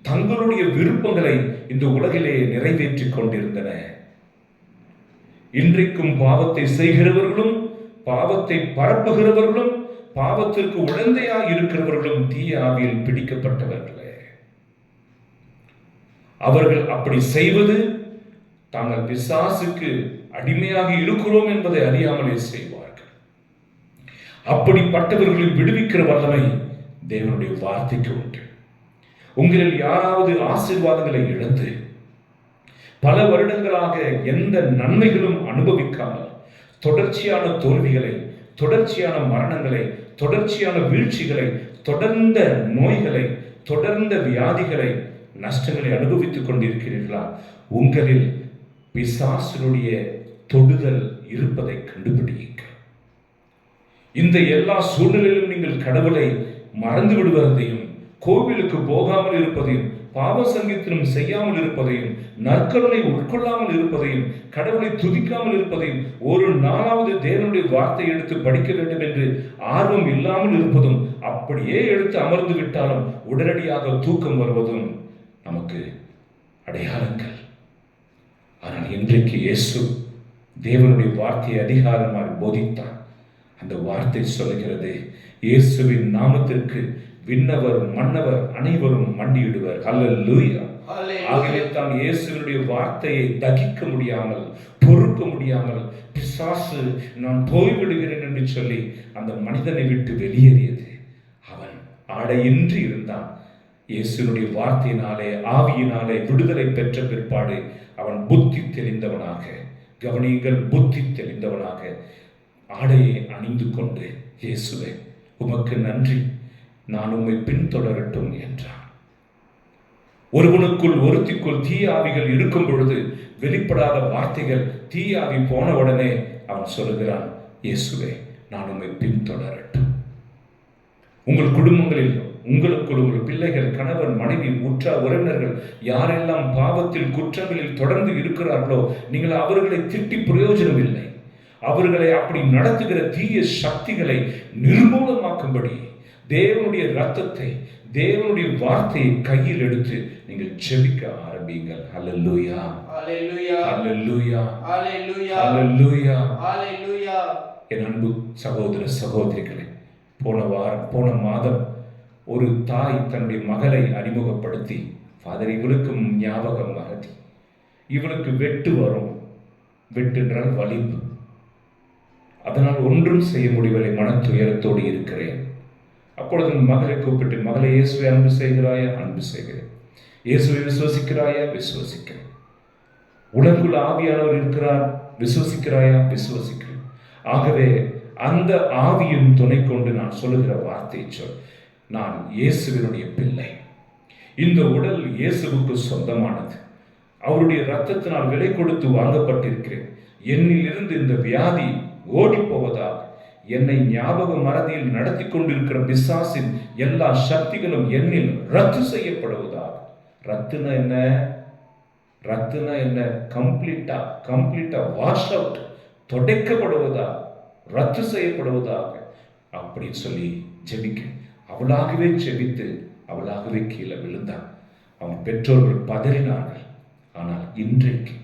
தங்களுடைய விருப்பங்களை இந்த உலகிலே நிறைவேற்றிக் கொண்டிருந்தன. இன்றைக்கும் பாவத்தை செய்கிறவர்களும், பாவத்தை பரப்புகிறவர்களும், பாவத்திற்கு உடந்தையாக இருக்கிறவர்களும் தீய ஆவியில் பிடிக்கப்பட்டவர்களே. அவர்கள் அப்படி செய்வது தாங்கள் பிசாசுக்கு அடிமையாக இருக்கிறோம் என்பதை அறியாமலே செய்வார்கள். அப்படிப்பட்டவர்களை விடுவிக்கிற வல்லமை தேவனுடைய வார்த்தைக்கு உண்டு. உங்களில் யாராவது ஆசீர்வாதங்களை இழந்து பல வருடங்களாக எந்த நன்மைகளும் அனுபவிக்காமல் தொடர்ச்சியான தோல்விகளை, தொடர்ச்சியான மரணங்களை, தொடர்ச்சியான வீழ்ச்சிகளை, தொடர்ந்த நோய்களை, தொடர்ந்த வியாதிகளை, நஷ்டங்களை அனுபவித்துக் கொண்டிருக்கிறீர்களா? உங்களில் பிசாசுடைய தொடுதல் இருப்பதை கண்டுபிடிக்க. இந்த எல்லா சூழ்நிலையிலும் நீங்கள் கடவுளை மறந்து விடுவதையும், கோவிலுக்கு போகாமல் இருப்பதையும், பாவ சங்கீதம் செய்யாமல் இருப்பதையும், நற்கருணை உட்கொள்ளாமல் இருப்பதையும், கடவுளை துதிக்காமல் இருப்பதையும், ஒரு நாளாவது தேவனுடைய வார்த்தை எடுத்து படிக்க வேண்டும் என்று ஆர்வம் இல்லாமல் இருப்பதும், அப்படியே எடுத்து அமர்ந்து விட்டாலும் உடனடியாக தூக்கம் வருவதும் நமக்கு அடையாளங்கள். ஆனால் இன்றைக்கு இயேசு தேவனுடைய வார்த்தையை அதிகாரமாக போதித்தார். அந்த வார்த்தை சொல்லுகிறது, இயேசுவின் நாமத்திற்கு விண்ணவர் மன்னவர் அனைவரும் மண்டியிடுவர். ஹல்லேலூயா. ஆகவே தான் இயேசுவினுடைய வார்த்தையை தகிக்க முடியாமல், பொறுக்க முடியாமல், பிசாசு நான் போய்விடுகிறேன் என்று சொல்லி அந்த மனிதனை விட்டு வெளியேறியது. அவன் ஆடையின்றி இருந்தான். இயேசுனுடைய வார்த்தையினாலே, ஆவியினாலே விடுதலை பெற்ற பிற்பாடு அவன் புத்தி தெளிந்தவனாக, கவனியுங்கள், புத்தி தெளிந்தவனாக ஆடையை அணிந்து கொண்டு, இயேசுவே உமக்கு நன்றி, நான் உம்மை பின்தொடரட்டும் என்றான். ஒருவனுக்குள் ஒருத்திக்குள் தீய ஆவிகள் இருக்கும் பொழுது வெளிப்படாத வார்த்தைகள், தீய ஆவி போன உடனே அவன் சொல்லுகிறான், இயேசுவே நான் உம்மை பின்தொடரட்டும். உங்கள் குடும்பங்களில் உங்களுக்குள் உங்கள் பிள்ளைகள், கணவன், மனைவி, உற்றார் உறவினர்கள் யாரெல்லாம் பாவத்தில் குற்றங்களில் தொடர்ந்து இருக்கிறார்களோ, நீங்கள் அவர்களை திட்டி பிரயோஜனம் இல்லை. அவர்களை அப்படி நடத்துகிற தீய சக்திகளை நிர்மூலமாக்கும்படி தேவனுடைய இரத்தத்தை, தேவனுடைய வார்த்தையை கையில் எடுத்து நீங்கள் ஜெபிக்க ஆரம்பிங்கள். ஹல்லேலூயா, ஹல்லேலூயா, ஹல்லேலூயா, ஹல்லேலூயா, ஹல்லேலூயா. ஹல்லேலூயா. என் அன்பு சகோதர சகோதரிகளே, போன மாதம் ஒரு தாய் தன்னுடைய மகளை அறிமுகப்படுத்தி, ஃபாதர் இவளுக்கும் ஞாபகம் மறதி, இவளுக்கு வெட்டு வரும், வெட்டென்றால் வலிப்பு, அதனால் ஒன்றும் செய்ய முடியவில்லை, மன துயரத்தோடு இருக்கிறேன். அப்பொழுது மகளை கூப்பிட்டு, மகளை இயேசுவை அன்பு செய்கிறாயா? அன்பு செய்கிறேன். இயேசுவை விசுவசிக்கிறாயா? விசுவசிக்கிறேன். உனக்குள் ஆவியானவர் இருக்கிறார், விசுவசிக்கிறாயா? விசுவசிக்கிறேன். ஆகவே அந்த ஆவியின் துணை கொண்டு நான் சொல்லுகிற வார்த்தை சொல், நான் இயேசுவினுடைய பிள்ளை. இந்த உடல் இயேசுவுக்கு சொந்தமானது. அவருடைய இரத்தத்தினால் விலை கொடுத்து வாங்கப்பட்டிருக்கிறேன். என்னில் இருந்து இந்த வியாதி ஓடி போவதாக, என்னை ஞாபக மறதியில் நடத்தி கொண்டிருக்கிற பிசாசின் எல்லா சக்திகளும் என்னில் ரத்து செய்யப்படுவதாக. ரத்துனா என்ன? ரத்துனா என்ன? கம்ப்ளீட்டா வாஷ் அவுட், தொடைக்கப்படுவதாக, ரத்து செய்யப்படுவதாக, அப்படி சொல்லி ஜெபிக்க. அவளாகவே ஜெபித்து அவளாகவே கீழே விழுந்தாள். அவன் பெற்றோர்கள் பதறினார்கள். ஆனால் இன்றைக்கு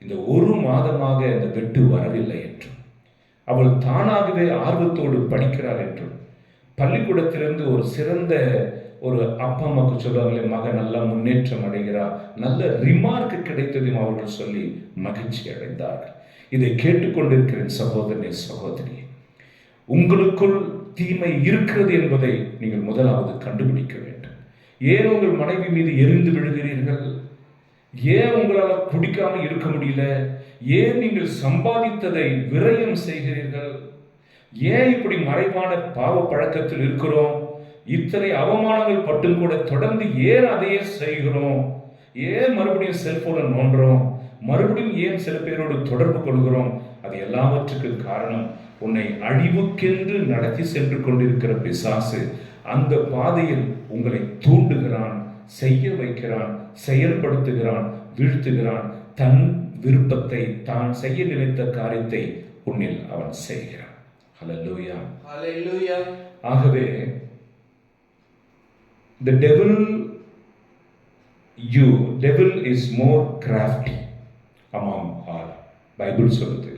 இந்த ஒரு மாதமாக இந்த வெட்டு வரவில்லை என்றும், அவள் தானாகவே ஆர்வத்தோடு படிக்கிறாள் என்றும், பள்ளிக்கூடத்திலிருந்து ஒரு சிறந்த ஒரு அப்பா அம்மாவுக்கு சொல்லுவாங்களே, மகன் நல்லா முன்னேற்றம் அடைகிறார், நல்ல ரிமார்க் கிடைத்ததையும் அவர்கள் சொல்லி மகிழ்ச்சி அடைந்தார்கள். இதை கேட்டுக்கொண்டிருக்கிற சகோதரனே, சகோதரியே, உங்களுக்குள் தீமை இருக்கிறது என்பதை நீங்கள் முதலாவது கண்டுபிடிக்க வேண்டும். ஏன் உங்கள் மனைவி மீது எரிந்து விழுகிறீர்கள்? ஏன் உங்களால் குடிக்காம இருக்க முடியல? ஏன் நீங்கள் சம்பாதித்ததை விரயம் செய்கிறீர்கள்? ஏன் இப்படி மறைவான பாவ பழக்கத்தில் இருக்கிறோம்? இத்தனை அவமானங்கள் பட்டும் கூட தொடர்ந்து ஏன் அதையே செய்கிறோம்? ஏன் மறுபடியும் செல்போனை நோண்டுறோம்? மறுபடியும் ஏன் சில பேரோடு தொடர்பு கொள்கிறோம்? அது எல்லாவற்றுக்கு காரணம், உன்னை அழிவுக்கென்று நடத்தி சென்று கொண்டிருக்கிற பிசாசு அந்த பாதையில் உங்களை தூண்டுகிறான், செய்ய வைக்கிறான், செயல்படுத்துகிறான், வீழ்த்துகிறான். தன் விருப்பத்தை, தான் செய்ய நினைத்த காரியத்தை உன்னில் அவன் செய்கிறான். ஹல்லேலூயா, ஹல்லேலூயா. ஆகவே the devil is more crafty among all. Bible சொல்லுது,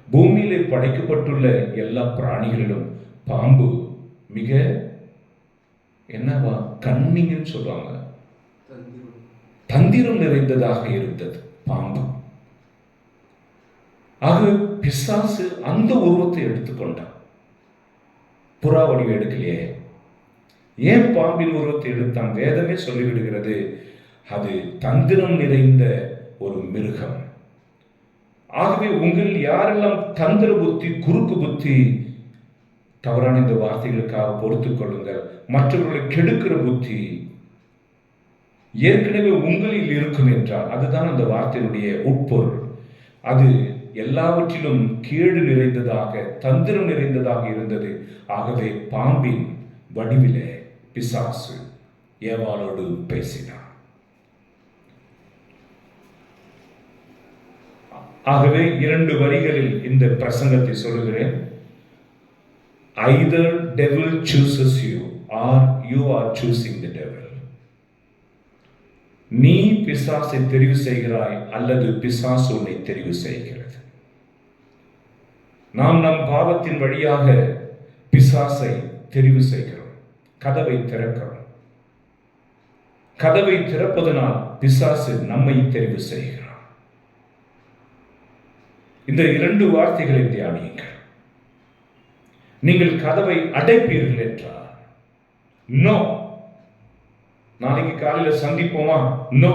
பூமியிலே படைக்கப்பட்டுள்ள எல்லா பிராணிகளிலும் பாம்பு மிக என்னவா கன்னிங்னு சொல்லுவாங்க, தந்திரம் நிறைந்ததாக இருந்தது பாம்பு. ஆக பிசாசு அந்த உருவத்தை எடுத்துக்கொண்டான். புறா வடிவம் எடுக்கலையே, ஏன் பாம்பின் உருவத்தை எடுத்தான்? வேதமே சொல்லிவிடுகிறது, அது தந்திரம் நிறைந்த ஒரு மிருகம். ஆகவே உங்கள் யாரெல்லாம் தந்திர புத்தி, குறுக்கு புத்தி, தவறான இந்த வார்த்தைகளுக்காக பொறுத்துக் கொள்ளுங்கள், மற்றவர்களை கெடுக்கிற புத்தி ஏற்கனவே உங்களில் இருக்கும் என்றால், அதுதான் அந்த வார்த்தையினுடைய உட்பொருள். அது எல்லாவற்றிலும் கேடு நிறைந்ததாக, தந்திரம் நிறைந்ததாக இருந்தது. ஆகவே பாம்பின் வடிவிலே பிசாசு ஏவாளோடு பேசினார். ஆகவே 2 வரிகளில் இந்த பிரசங்கத்தை சொல்லுகிறேன். either devil chooses you or you are choosing the devil. நீ பிசாசை தெரிவு செய்கிறாய் அல்லது பிசாசு உன்னை தெரிவு செய்கிறது. நாம் நம் பாவத்தின் வழியாக பிசாசை தெரிவு செய்கிறோம், கதவை திறக்கிறோம். கதவை திறப்பதனால் பிசாசு நம்மை தெரிவு செய்கிறான். இந்த 2 வார்த்தைகளை தியானியுங்கள். நீங்கள் கதவை அடைப்பீர்கள் என்றால் நோ. நாளைக்கு காலையில் சந்திப்போமா? நோ.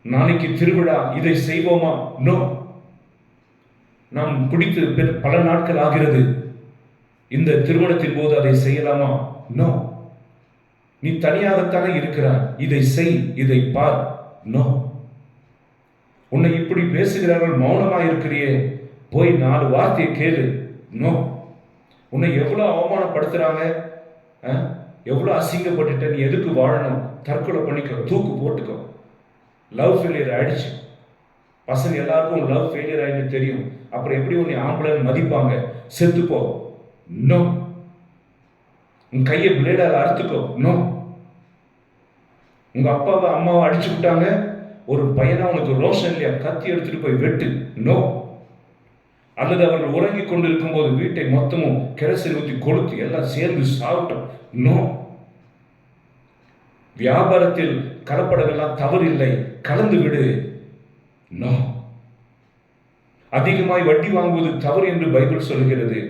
நாளைக்கு திருவிழா, இதை செய்வோமா? நோ. நாம் குடித்து பல நாட்கள் ஆகிறது, இந்த திருமணத்தின் போது அதை செய்யலாமா? நோ. நீ தனியாகத்தானே இருக்கிறாய், இதை செய், இதை பார். நோ. உன்னை இப்படி பேசுகிறார்கள், மௌனமா இருக்கிறியே, போய் 4 வார்த்தையை கேளு. நோ. உன்னை எவ்வளவு அவமானப்படுத்துறாங்க, எவ்வளவு அசிங்கப்பட்டுட்ட, நீ எதுக்கு வாழணும்? தற்கொலை பண்ணிக்கோ, தூக்கு போட்டுக்கோ. லவ் ஃபெயிலியர் ஆயிடுச்சு. பசங்க எல்லாருக்கும் லவ் ஃபெயிலியர் ஆயிடுச்சு தெரியும். அப்புறம் எப்படி உன்னை ஆம்பளைன்னு மதிப்பாங்க? செத்துப்போ. நோ. உன் கையை பிளேடால அறுத்துக்கோ. நோ. உங்க அப்பாவை அம்மாவை அடிச்சு விட்டாங்க, ஒரு பையனா உனக்கு ரோஷன் இல்லையா, கத்தி எடுத்துட்டு போய் வெட்டு. நோ. அல்லது அவர்கள் உறங்கி கொண்டிருக்கும் போது வீட்டை மொத்தமும் கெரசின் ஊற்றி கொளுத்து எல்லாம் சேர்ந்து சாப்பிட்டோம். நோ. வியாபாரத்தில் கலப்படங்கள்லாம் தவறு இல்லை, கலந்து விடு. நோ. அதிகமாய் வட்டி வாங்குவது தவறு என்று பைபிள் சொல்கிறது,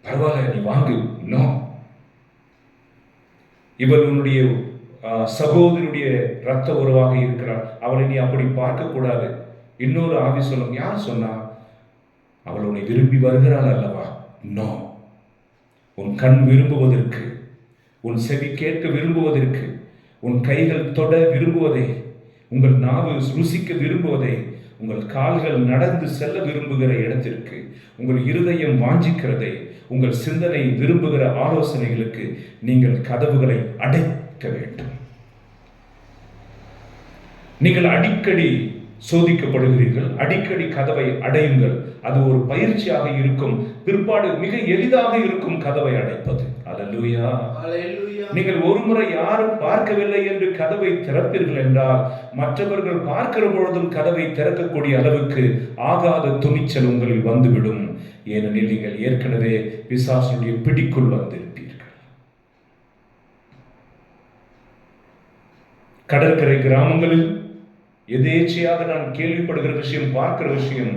பரவாயில்ல நீ வாங்கு. நோ. இவள் உன்னுடைய சகோதரியுடைய ரத்த உறவாக இருக்கிறாள், அவளை நீ அப்படி பார்க்க கூடாது. இன்னொரு ஆவி சொல்லும், யார் சொன்னா? அவள் உன்னை விரும்பி வருகிறாள் அல்லவா? நோ. உன் கண் விரும்புவதற்கு, உன் செவி கேட்க விரும்புவதற்கு, உன் கைகள் தொட விரும்புவதை, உங்கள் நாவு ருசிக்க விரும்புவதை, உங்கள் கால்கள் நடந்து செல்ல விரும்புகிற இடத்திற்கு, உங்கள் இருதயம் வாஞ்சிக்கிறதை, உங்கள் சிந்தனை விரும்புகிற ஆலோசனைகளுக்கு நீங்கள் கதவுகளை அடைக்க வேண்டும். நீங்கள் அடிக்கடி சோதிக்கப்படுகிறீர்கள், அடிக்கடி கதவை அடையுங்கள். அது ஒரு பயிற்சியாக இருக்கும், பிற்பாடு மிக எளிதாக இருக்கும் கதவை அடைப்பது. அல்லேலூயா. நீங்கள் ஒருமுறை யாரும் பார்க்கவில்லை என்று கதவை திறப்பீர்கள் என்றால், மற்றவர்கள் பார்க்கிற பொழுதும் கதவை திறக்கக்கூடிய அளவுக்கு ஆகாத துணிச்சல் உங்களில் வந்துவிடும். ஏனெனில் நீங்கள் ஏற்கனவே பிசாசுடைய பிடிக்குள் வந்திருப்பீர்கள். கடற்கரை கிராமங்களில் எதேச்சையாக நான் கேள்விப்படுகிற விஷயம், பார்க்கிற விஷயம்,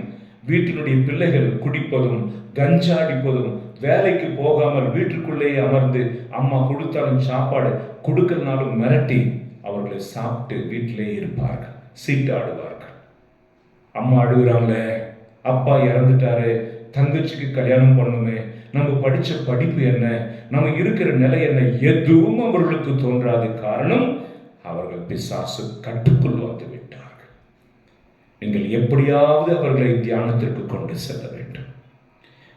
வீட்டினுடைய பிள்ளைகள் குடிப்பதும் கஞ்சா அடிப்பதும், வேலைக்கு போகாமல் வீட்டுக்குள்ளேயே அமர்ந்து அம்மா கொடுத்தாலும் சாப்பாடு கொடுக்கறனாலும் மிரட்டி அவர்களை சாப்பிட்டு வீட்டிலே இருப்பார்கள், சீட்டாடுவார்கள். அம்மா அழுகுறாங்க, அப்பா இறந்துட்டாரு, தங்கச்சிக்கு கல்யாணம் பண்ணுமே, நம்ம படிச்ச படிப்பு என்ன, நம்ம இருக்கிற நிலை என்ன, எதுவும் அவர்களுக்கு தோன்றாது. காரணம், அவர்கள் பிசாசு கட்டுக்குள் வந்து விட்டார்கள். நீங்கள் எப்படியாவது அவர்களை தியானத்திற்கு கொண்டு செல்ல வேண்டும்.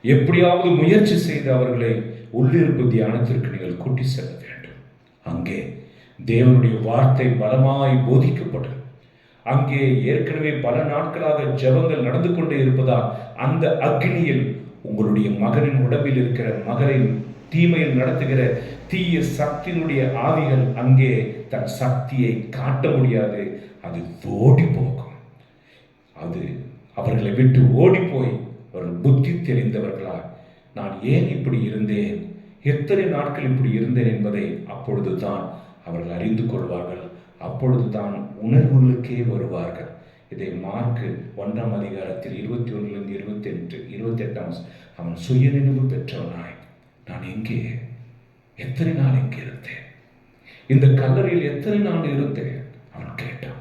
எப்படியாவது முயற்சி செய்து அவர்களை உள்ளிருப்பு தியானத்திற்கு நீங்கள் கூட்டி செல்ல வேண்டும். அங்கே தேவனுடைய வார்த்தை பலமாய் போதிக்கப்படும். அங்கே ஏற்கனவே பல நாட்களாக ஜெபங்கள் நடந்து கொண்டே இருப்பதால் அந்த அக்னியில் உங்களுடைய மகனின் உடம்பில் இருக்கிற, மகளின் தீமையில் நடத்துகிற தீய சக்தியினுடைய ஆவிகள் அங்கே தன் சக்தியை காட்ட முடியாது. அது ஓடி போகும். அது அவர்களை விட்டு ஓடி போய் அவர்கள் புத்தி தெரிந்தவர்களா, நான் ஏன் இப்படி இருந்தேன், எத்தனை நாட்கள் இப்படி இருந்தேன் என்பதை அப்பொழுதுதான் அவர்கள் அறிந்து கொள்வார்கள். அப்பொழுதுதான் உணர்வுகளுக்கே வருவார்கள். இதை மார்க்கு 1ஆம் அதிகாரத்தில் 21 28 அவன் சுயநினைவு பெற்றவனாய், நான் எங்கே, எத்தனை நாள் எங்கே இருந்தேன், இந்த கல்லறையில் எத்தனை நாள் இருந்தேன் அவன் கேட்டான்.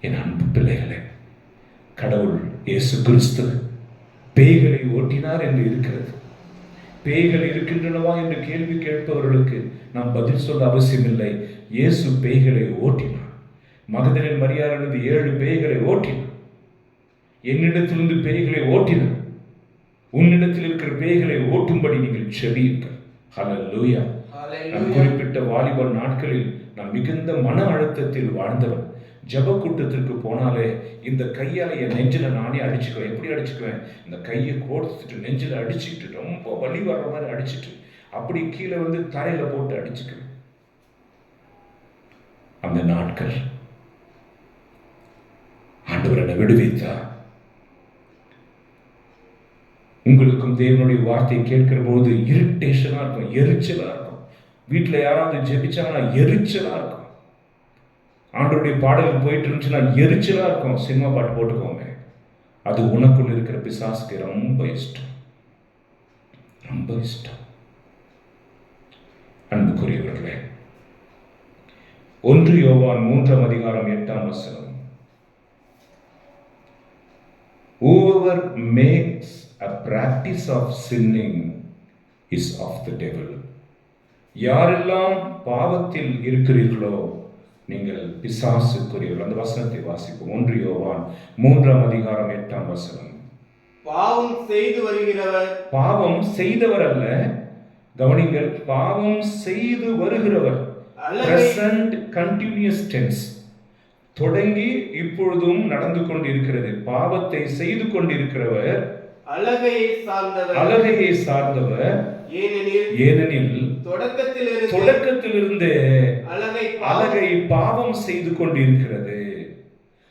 என் அன்பு பிள்ளைகளே, கடவுள் இயேசு கிறிஸ்து பேய்களை ஓட்டினார் என்று இருக்கிறது. பேய்கள் இருக்கின்றனவா என்று கேள்வி கேட்பவர்களுக்கு நாம் பதில் சொல்ல அவசியமில்லை. இயேசு பேய்களை ஓட்டினார். மகதலேன் மரியாளிலிருந்து 7 பேய்களை ஓட்டினார். என்னிடத்திலிருந்து பேய்களை ஓட்டினார். உன்னிடத்தில் இருக்கிற பேய்களை ஓட்டும்படி நீங்கள் செபியுங்கள். ஹல்லேலூயா. நான் குறிப்பிட்ட வாலிப நாட்களில் நான் மிகுந்த மன அழுத்தத்தில் வாழ்ந்தவன். ஜப கூட்டத்திற்கு போனாலே இந்த கையால என் நெஞ்சில நானே அடிச்சுக்குவேன். எப்படி அடிச்சுக்குவேன்? இந்த கையை கோர்த்துட்டு நெஞ்சில அடிச்சுக்கிட்டு, ரொம்ப வலி வர்ற மாதிரி அடிச்சுட்டு, அப்படி கீழே வந்து தரையில போட்டு அடிச்சுக்குவேன். அந்த நாட்கள் ஆண்டவர் என்னை விடுவித்தார். உங்களுக்கும் தேவனுடைய வார்த்தையை கேட்கிற போது இரிட்டேஷனா இருக்கும், எரிச்சலா இருக்கும். வீட்டுல யாராவது ஜெபிச்சாங்கன்னா எரிச்சலா இருக்கும். ஆண்டவருடைய பாடல் போயிட்டு இருந்துச்சுன்னா எரிச்சலா இருக்கும். சினிமா பாட்டு போட்டுக்கோங்க. அது உனக்குள் இருக்கிற பிசாசுக்கு ரொம்ப இஷ்டம், ரொம்ப இஷ்டம். அன்புக்குரியவர்களே, 1 யோவான் 3ஆம் அதிகாரம் 8ஆம் வசனம், whoever makes a practice of sinning is of the devil. யாரெல்லாம் பாவத்தில் இருக்கிறீர்களோ நீங்கள் பிசாசுக்குரியவர்கள். அந்த வசனத்தை வாசிப்போம். 1 யோவான் 3ஆம் அதிகாரம் 8ஆம் வசனம். பாவம் செய்து வருகிறவர், பாவம் செய்தவர் அல்ல, கவனிங்கள், பாவம் செய்து வருகிறவர், present continuous tense, தொடங்கி இப்பொழுதும் நடந்து கொண்டிருக்கிறது. பாவத்தை செய்து கொண்டிருக்கிறவர் அலகையை சார்ந்தவர். ஏனெனில் தொடக்கத்திலிருந்தே அலகை பாவம் செய்து கொண்டிருக்கிறது.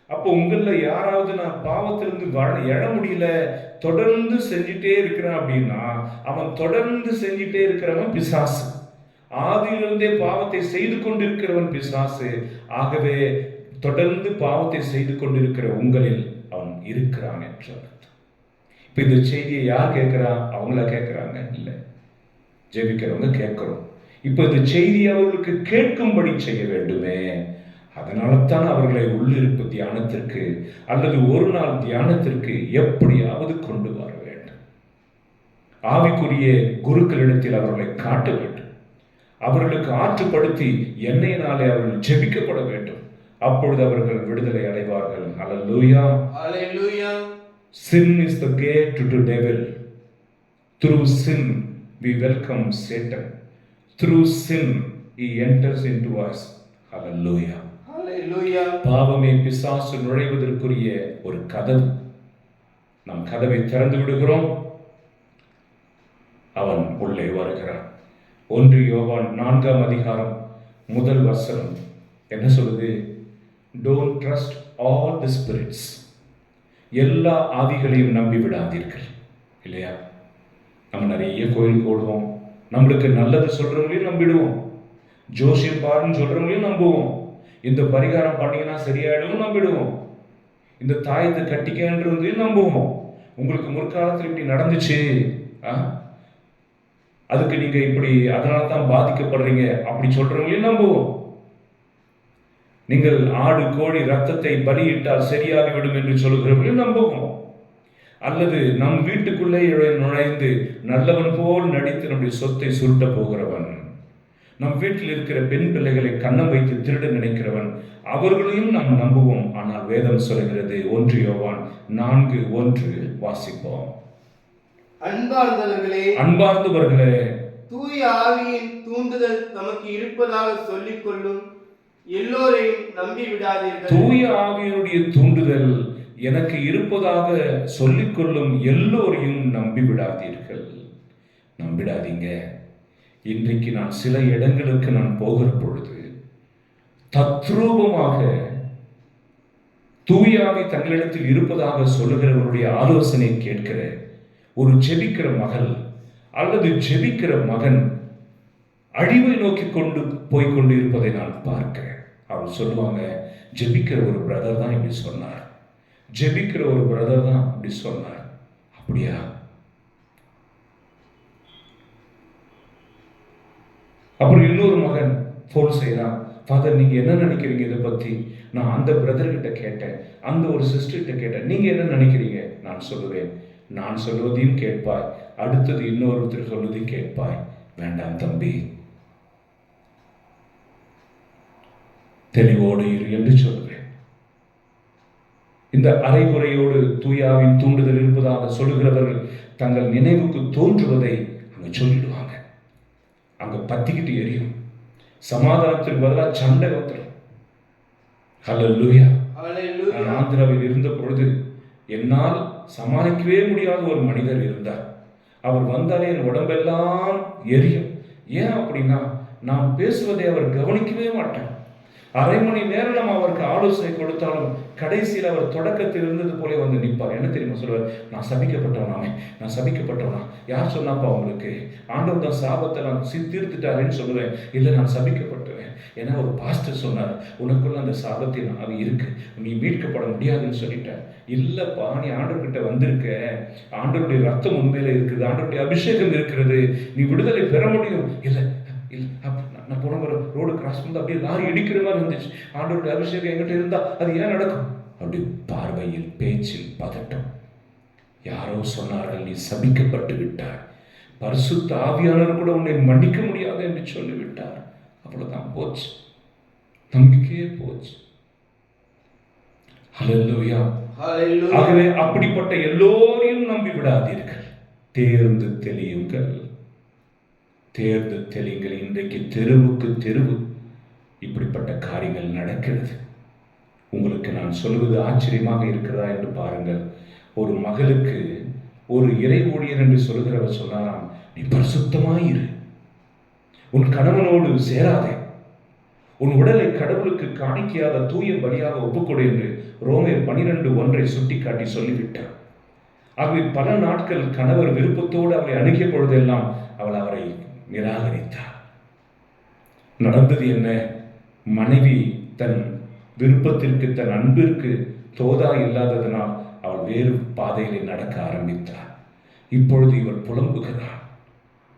அப்போ உங்கள யாராவது நான் பாவத்திலிருந்து எழ முடியல, தொடர்ந்து செஞ்சுட்டே இருக்கிறான் அப்படின்னா அவன் தொடர்ந்து செஞ்சுட்டே இருக்கிறவன் பிசாசு. ஆதியிலிருந்தே பாவத்தை செய்து கொண்டிருக்கிறவன் பிசாசு. ஆகவே தொடர்ந்து பாவத்தை செய்து கொண்டிருக்கிற உங்களில் அவன் இருக்கிறான் என்று. இப்ப இந்த செய்தியை யார் கேட்கிறா? அவங்கள கேட்கிறாங்க இல்ல, ஜெபிக்கிறவங்க கேட்கிறோம். இப்ப இந்த செய்தி அவர்களுக்கு கேட்கும்படி செய்ய வேண்டுமே. அதனால தான் அவர்களை உள்ளிருப்பு தியானத்திற்கு அல்லது ஒரு நாள் தியானத்திற்கு எப்படியாவது கொண்டு வர வேண்டும். ஆவிக்குரிய குருக்களிடத்தில் அவர்களை காட்ட வேண்டும். அவர்களுக்கு ஆற்றுப்படுத்தி எண்ணெயினாலே அவர்கள் ஜெபிக்கப்பட வேண்டும். அப்பொழுது அவர்கள் விடுதலை அடைவார்கள். ஹல்லேலூயா, ஹல்லேலூயா. Sin is the gate to the devil. Through sin we welcome Satan. Through sin he enters into us. Hallelujah. Hallelujah. பாவமே பிசாசு நுழைவதற்குரிய ஒரு கதவு. நம் கதவை திறந்து விடுகிறோம், அவன் உள்ளே வருகிறான். 1 யோவான் 4ஆம் அதிகாரம் 1 வசனம் என்ன சொல்லுது? Don't trust all the spirits. எல்லா ஆவிகளையும் நம்பி விடாதீர்கள். இல்லையா? நம்ம நிறைய கோயிலுக்கு ஓடுவோம், நம்மளுக்கு நல்லது சொல்றவங்களையும் நம்பிடுவோம், ஜோசியம் பாருன்னு சொல்றவங்களையும் நம்புவோம், இந்த பரிகாரம் பண்ணீங்கன்னா சரியாயிடும் நம்பிடுவோம், இந்த தாயத்தை கட்டிக்கன்றதையும் நம்புவோம். உங்களுக்கு முற்காலத்தில் இப்படி நடந்துச்சு, அதுக்கு நீங்க இப்படி அதனால தான் பாதிக்கப்படுறீங்க அப்படி சொல்றவங்களையும் நம்புவோம். நீங்கள் ஆடு கோழி ரத்தத்தை பலியிட்டால் சரியாகிவிடும் என்று சொல்கிறவர்களையும் நம்புவோம். அல்லது நம் வீட்டுக்குள்ளே நுழைந்து நல்லவன் போல் நடித்து நம்முடைய சொத்தை சுருட்ட போகிறவன், நம் வீட்டில் இருக்கிற பெண் பிள்ளைகளை கண்ணம் வைத்து திருட நினைக்கிறவன், அவர்களையும் நாம் நம்புவோம். ஆனால் வேதம் சொல்கிறது 1 யோவான் 4:1 வாசிப்போம். அன்பார்ந்தவர்களே, தூய ஆவியின் தூண்டுதல் நமக்கு இருப்பதாக சொல்லிக் கொள்ளும் எல்லோரையும் நம்பி விடாதீர்கள். தூய ஆவியினுடைய தூண்டுதல் எனக்கு இருப்பதாக சொல்லிக் கொள்ளும் எல்லோரையும் நம்பி விடாதீர்கள். நம்பிடாதீங்க. இன்றைக்கு நான் சில இடங்களுக்கு நான் போகிற பொழுது தத்ரூபமாக தூய ஆவி தங்களிடத்தில் இருப்பதாக சொல்லுகிறவருடைய ஆலோசனை கேட்கிற ஒரு ஜெபிக்கிற மகள் அல்லது ஜெபிக்கிற மகன் அழிவை நோக்கி போய்கொண்டு இருப்பதை நான் பார்க்கிறேன். அவர் சொல்லுவாங்க, ஜெபிக்கிற ஒரு பிரதர் தான் இப்படி சொன்னார், ஜெபிக்கிற ஒரு பிரதர் தான் இப்படி சொன்னார். அப்படியா? அப்புறம் இன்னொரு மகன் போன் செய்யறான், ஃபாதர் நீங்க என்ன நினைக்கிறீங்க இதை பத்தி? நான் அந்த பிரதர் கிட்ட கேட்டேன், அந்த ஒரு சிஸ்டர் கிட்ட கேட்டேன், நீங்க என்ன நினைக்கிறீங்க? நான் சொல்லுவேன், நான் சொல்வதையும் கேட்பாய், அடுத்தது இன்னொருத்தர் சொல்வதையும் கேட்பாய். வேண்டாம் தம்பி, தெளிவோடு இரு என்று சொல்லுவேன். இந்த அரைகுறையோடு தூயாவின் தூண்டுதல் இருப்பதாக சொல்லுகிறவர்கள் தங்கள் நினைவுக்கு தோன்றுவதை அங்க சொல்லிடுவாங்க. அங்க பத்திக்கிட்டு எரியும். சமாதானத்துக்கு பதிலாக சண்டை வந்துடும். ஹல்லேலூயா. நான் ஆந்திராவில் இருந்த பொழுது என்னால் சமாளிக்கவே முடியாத ஒரு மனிதர் இருந்தார். அவர் வந்தாலே என் உடம்பெல்லாம் எரியும். ஏன் அப்படின்னா நான் பேசுவதை அவர் கவனிக்கவே மாட்டார். அரை மணி நேரம் நம்ம அவருக்கு ஆலோசனை கொடுத்தாலும் கடைசியில் அவர் தொடக்கத்தில் இருந்தது போல வந்து நிற்பார். என்ன தெரியுமா சொல்லுவார்? நான் சபிக்கப்பட்டவனாமே, நான் சபிக்கப்பட்டவனா. யார் சொன்னாப்பா உங்களுக்கு? ஆண்டவர் தான் சாபத்தை நான் தீர்த்துட்டாருன்னு சொல்லுவேன். இல்லை, நான் சபிக்கப்பட்டவன். ஏன்னா ஒரு பாஸ்டர் சொன்னார், உனக்குள்ள அந்த சாபத்தின் ஆவி இருக்கு, நீ மீட்கப்பட முடியாதுன்னு சொல்லிட்டார். இல்லப்பா, நீ ஆண்டவர்கிட்ட வந்திருக்க, ஆண்டவருடைய ரத்தம் உண்மையில இருக்குது, ஆண்டவருடைய அபிஷேகம் இருக்கிறது, நீ விடுதலை பெற முடியும். இல்லை இல்லை, நான் போன ஒரு ரோடு கிராஸ் பண்ணி அப்படியே லாரி இடிக்கிற மாதிரி இருந்துச்சு. ஆண்டவருடைய அபிஷேகம் என்கிட்ட இருந்தா அது ஏன் நடக்கும்? அப்படி பார்வையில் பேச்சில் பதட்டம். யாரோ சொன்னார்கள், நீ சபிக்கப்பட்டு விட்டார், பரிசுத்த ஆவியானவர் கூட உன்னை மன்னிக்க முடியாது என்று சொல்லிவிட்டார். அவ்வளவுதான், போச்சு, நம்பிக்கையே போச்சு. ஹல்லேலூயா. ஆகவே அப்படிப்பட்ட எல்லோரையும் நம்பி விடாதீர்கள், தேர்ந்து தெளியுங்கள், தேர்ந்து தெளியுங்கள். இன்றைக்கு தெருவுக்கு தெருவு இப்படிப்பட்ட காரியங்கள் நடக்கிறது. உங்களுக்கு நான் சொல்வது ஆச்சரியமாக இருக்கிறதா என்று பாருங்கள். ஒரு மகளுக்கு ஒரு இறை ஊழியர் என்று சொல்கிறவர் சொன்னாராம், நீ பரிசுத்தமாயிரு, உன் கணவனோடு சேராதே, உன் உடலை கடவுளுக்கு காணிக்கையாக தூய பலியாக ஒப்புக்கொடு என்று ரோமர் 12:1 சுட்டிக்காட்டி சொல்லிவிட்டார். ஆகவே பல நாட்கள் கணவர் விருப்பத்தோடு அவளை அணுகிய பொழுதெல்லாம் அவள் அவரை நிராகரித்தார். நடந்தது என்ன? மனைவி தன் விருப்பத்திற்கு, தன் அன்பிற்கு தோதா இல்லாததனால் அவள் வேறு பாதையிலே நடக்க ஆரம்பித்தார். இப்பொழுது இவள் புலம்புகிறாள்,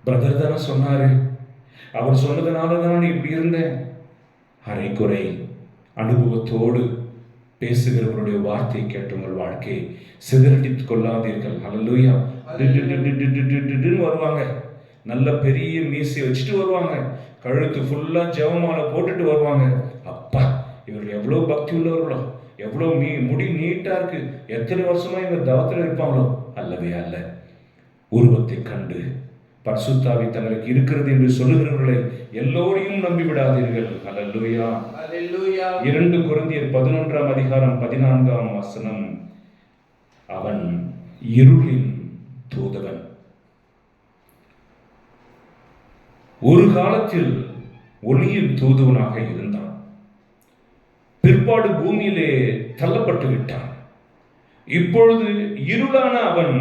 பிரதர் தானே சொன்னாரு, அவர் சொன்னதுனால தான் இப்படி இருந்தேன். அரைக்குறை அனுபவத்தோடு பேசுகிறவருடைய வார்த்தை கேட்டு உங்கள் வாழ்க்கையை சிதறடித்துக் கொள்ளாதீர்கள். ஹல்லேலூயா. வருவாங்க, நல்ல பெரிய மீசை வச்சுட்டு வருவாங்க, கழுத்து ஃபுல்லா ஜெபமாலை போட்டுட்டு வருவாங்க. அப்பா, இவர்கள் எவ்வளவு பக்தி உள்ளவர்களோ, எவ்வளவு முடி நீட்டா இருக்கு, எத்தனை வருஷமா இவங்க தவத்தில் இருப்பாங்களோ. அல்லவே அல்ல. உருவத்தை கண்டு பரிசுத்தாவி தங்களுக்கு இருக்கிறது என்று சொல்லுகிறவர்களை எல்லோரையும் நம்பி விடாதீர்கள். ஹல்லேலூயா. 2 கொரிந்தியர் 11:14 அவன் இருளின் தூதவன். ஒரு காலத்தில் ஒளியின் தூதுவனாக இருந்தான். பிற்பாடு பூமியிலே தள்ளப்பட்டு விட்டான். இப்பொழுது இருளான அவன்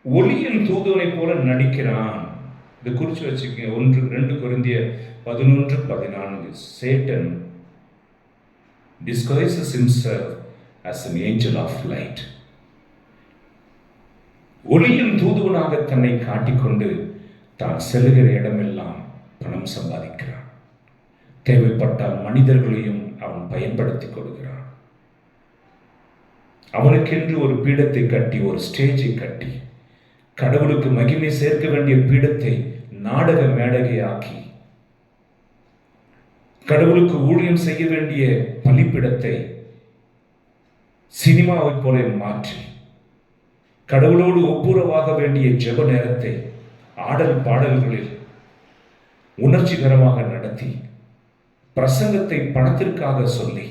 ஒளியின் தூதுவனை போல நடிக்கிறான். இது குறிச்சு வச்சுக்க. 2 கொரிந்தியர் 11:14. Satan disguises himself as an angel of light. ஒளியின் தூதுவனாக தன்னை காட்டிக்கொண்டு தான் செல்லுகிற இடமெல்லாம் பணம் சம்பாதிக்கிறான். தேவைப்பட்டால் மனிதர்களையும் அவன் பயன்படுத்திக் கொள்கிறான். அவனுக்கென்று ஒரு பீடத்தை கட்டி, ஒரு ஸ்டேஜை கட்டி, கடவுளுக்கு மகிமை சேர்க்க வேண்டிய பீடத்தை நாடக மேடகையாக்கி, கடவுளுக்கு ஊழியம் செய்ய வேண்டிய பலிப்பிடத்தை சினிமாவை போல மாற்றி, கடவுளோடு ஒப்புரவாக வேண்டிய ஜெப நேரத்தை ஆடல் பாடல்களில் உணர்ச்சிகரமாக நடத்தி, பிரசங்கத்தை பணத்திற்காக சொல்லி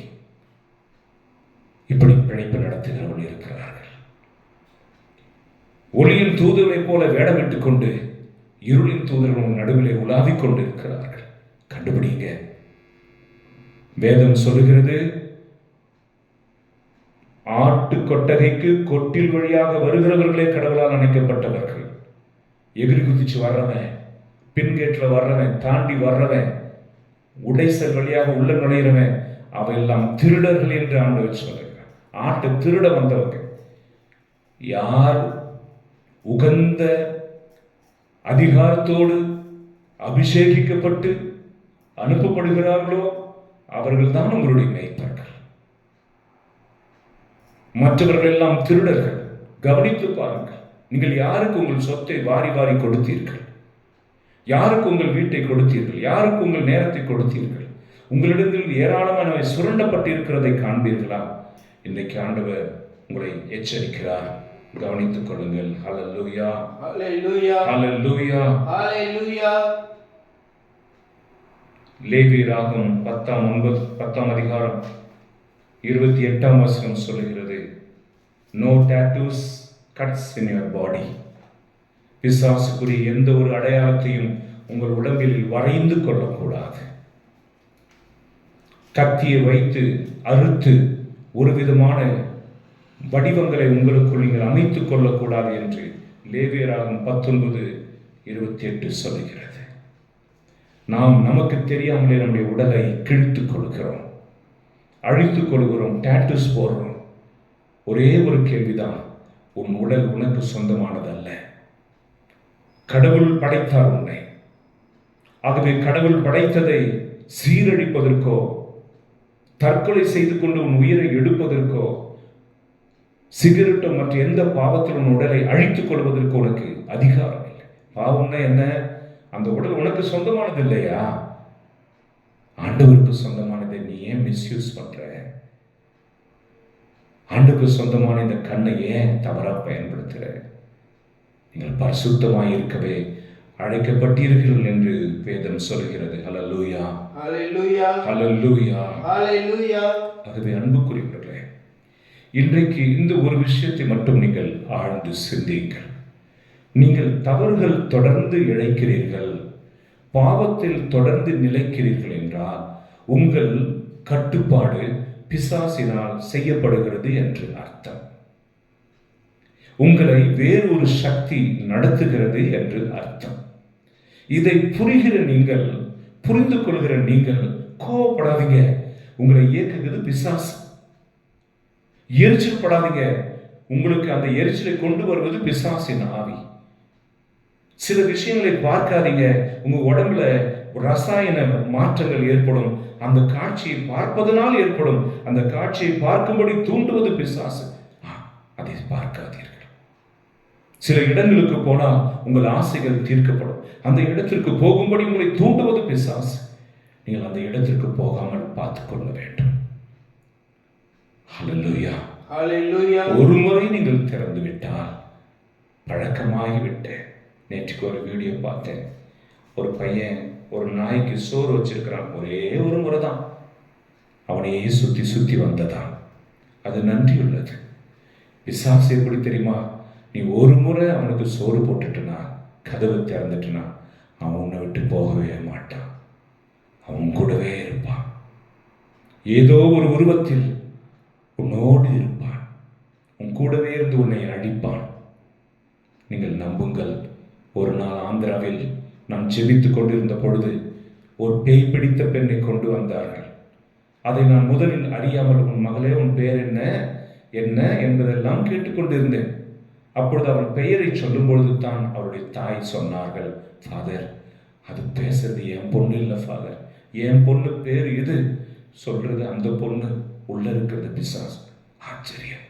இப்படி பிழைப்பு நடத்துகிறவர்கள் இருக்கிறார்கள். ஒளியின் தூதரை போல வேடமிட்டுக் கொண்டு இருளின் தூதர்கள் நடுவிலே உலாவிக் கொண்டு இருக்கிறார்கள். கண்டுபிடிங்க. வேதம் சொல்லுகிறது, ஆட்டு கொட்டகைக்கு கொட்டில் வழியாக வருகிறவர்களே கடவுளால் அணைக்கப்பட்டவர்கள். எகிரி குதிச்சு வர்றவன், பின்கேட்ல வர்றவன், தாண்டி வர்றவன், உடைசல் வழியாக உள்ள நுழைகிறவன், அவையெல்லாம் திருடர்கள் என்று ஆண்டவர் சொல்லுகிறார். ஆட்டு திருட வந்தவங்க யார் உகந்த அதிகாரத்தோடு அபிஷேகிக்கப்பட்டு அனுப்பப்படுகிறார்களோ அவர்கள் தான் உங்களுடைய மேய்ப்பர்கள். மற்றவர்கள் எல்லாம் திருடர்கள். கவனித்து பாருங்கள். நீங்கள் யாருக்கு உங்கள் சொத்தை வாரி வாரி கொடுத்தீர்கள்? யாருக்கு உங்கள் வீட்டை கொடுத்தீர்கள்? யாருக்கு உங்கள் நேரத்தை கொடுத்தீர்கள்? உங்களிடத்தில் ஏராளமானவை சுரண்டப்பட்டு இருக்கிறதை காண்பீர்களா? இன்றைக்கு ஆண்டவர் உங்களை எச்சரிக்கிறார். கவனித்துக் கொள்ளுங்கள். ஹல்லேலூயா, ஹல்லேலூயா, ஹல்லேலூயா, ஹல்லேலூயா. லேவியராகமம் 10 அதிகாரம் 28 சொல்லுகிறது, no tattoos cuts in your body. பிசாசுக்குரிய எந்த ஒரு அடையாளத்தையும் உங்கள் உடம்பில் வரைந்து கொள்ளக்கூடாது. கத்தியை வைத்து அறுத்து ஒரு விதமான வடிவங்களை உங்களுக்குள் நீங்கள் அமைத்துக் கொள்ளக்கூடாது என்று லேவியராகமம் 19:28 சொல்லுகிறது. நாம் நமக்கு தெரியாமலே நம்முடைய உடலை கிழித்துக் கொள்கிறோம், அழித்துக் கொள்கிறோம், டாட்டூஸ் போடுறோம். ஒரே ஒரு கேள்விதான், உன் உடல் உனக்கு சொந்தமானது அல்ல. கடவுள் படைத்தார் உன்னை. ஆகவே கடவுள் படைத்ததை சீரழிப்பதற்கோ, தற்கொலை செய்து கொண்டு உன் உயிரை எடுப்பதற்கோ, சிகரெட்டோ மற்ற எந்த பாவத்தில் உன் உடலை அழித்துக் கொள்வதற்கு உனக்கு அதிகாரம் இல்லை. பாவம்னா என்ன? அந்த உடல் உனக்கு சொந்தமானது இல்லையா? ஆண்டவருக்கு சொந்தமானதை நீ ஏன் மிஸ்யூஸ் பண்ற? ஆண்டுக்கு சொந்தமான இந்த கண்ணை ஏன் தவறா பயன்படுத்துற? நீங்கள் பரிசுத்தமாய் இருக்கவே அழைக்கப்பட்டீர்கள் என்று வேதம் சொல்கிறது. ஹல்லேலூயா, ஹalleluya, ஹல்லேலூயா, ஹalleluya. ஆகவே அன்புக்குரியவர்களே, இன்றைக்கு இந்த ஒரு விஷயத்தை மட்டும் நீங்கள் ஆழ்ந்து சிந்தியுங்கள். நீங்கள் தவறுகள் தொடர்ந்து இழைக்கிறீர்கள், பாவத்தில் தொடர்ந்து நிலைக்கிறீர்கள் என்றால் உங்கள் கட்டுப்பாடு பிசாசினால் செய்யப்படுகிறது என்று அர்த்தம். உங்களை வேறொரு சக்தி நடத்துகிறது என்று அர்த்தம். இதை புரிகிற நீங்கள், புரிந்து கொள்கிற நீங்கள் கோவப்படாதீங்க. உங்களை இயக்குகிறது பிசாசு. எரிச்சல் படாதீங்க. உங்களுக்கு அந்த எரிச்சலை கொண்டு வருவது பிசாசின் ஆவி. சில விஷயங்களை பார்க்காதீங்க. உங்க உடம்புல ரசாயன மாற்றங்கள் ஏற்படும். அந்த காட்சியை பார்ப்பதனால் ஏற்படும். அந்த காட்சியை பார்க்கும்படி தூண்டுவது பிசாசு. அதை பார்க்காதீர்கள். சில இடங்களுக்கு போனால் உங்கள் ஆசைகள் தீர்க்கப்படும். அந்த இடத்திற்கு போகும்படி உங்களை தூண்டுவது பிசாசு. நீங்கள் அந்த இடத்திற்கு போகாமல் பார்த்துக் கொள்ள வேண்டும். ஹல்லேலூயா, ஹalleluya. ஒரு முறை நீங்கள் திறந்து விட்டால் பழக்கமாகிவிட்ட. நேற்றுக்கு ஒரு வீடியோ பார்த்தேன். ஒரு பையன் ஒரு நாய்க்கு சோறு வச்சிருக்கிறான். ஒரே ஒரு முறை தான். அவனையே சுத்தி சுத்தி வந்ததான். அது நன்றி உள்ளது. பிசாசு எப்படி தெரியுமா? நீ ஒரு முறை அவனுக்கு சோறு போட்டுட்டுனா, கதவை திறந்துட்டுனா, அவன் உன்னை விட்டு போகவே மாட்டான். அவன் கூடவே இருப்பான். ஏதோ ஒரு உருவத்தில் உன்னோடு இருப்பான். உன் கூடவே இருந்து உன்னை அழிப்பான். நீங்கள் நம்புங்கள். ஒரு நாள் ஆந்திராவில் நான் ஜெபித்துக் கொண்டிருந்த பொழுது ஒரு பேய் பிடித்த பெண்ணை கொண்டு வந்தார்கள். அதை நான் முதலில் அறியாமல், உன் மகளே உன் பெயர் என்ன என்ன என்பதெல்லாம் கேட்டுக்கொண்டிருந்தேன். அப்பொழுது அவள் பெயரை சொல்லும் பொழுது தான் அவருடைய தாய் சொன்னார்கள், ஃபாதர், அது பேசுறது என் பொண்ணு இல்லை ஃபாதர், என் பொண்ணு பேர் இது, சொல்றது அந்த பொண்ணு, உள்ள இருக்கிறது பிசாசு. ஆச்சரியம்.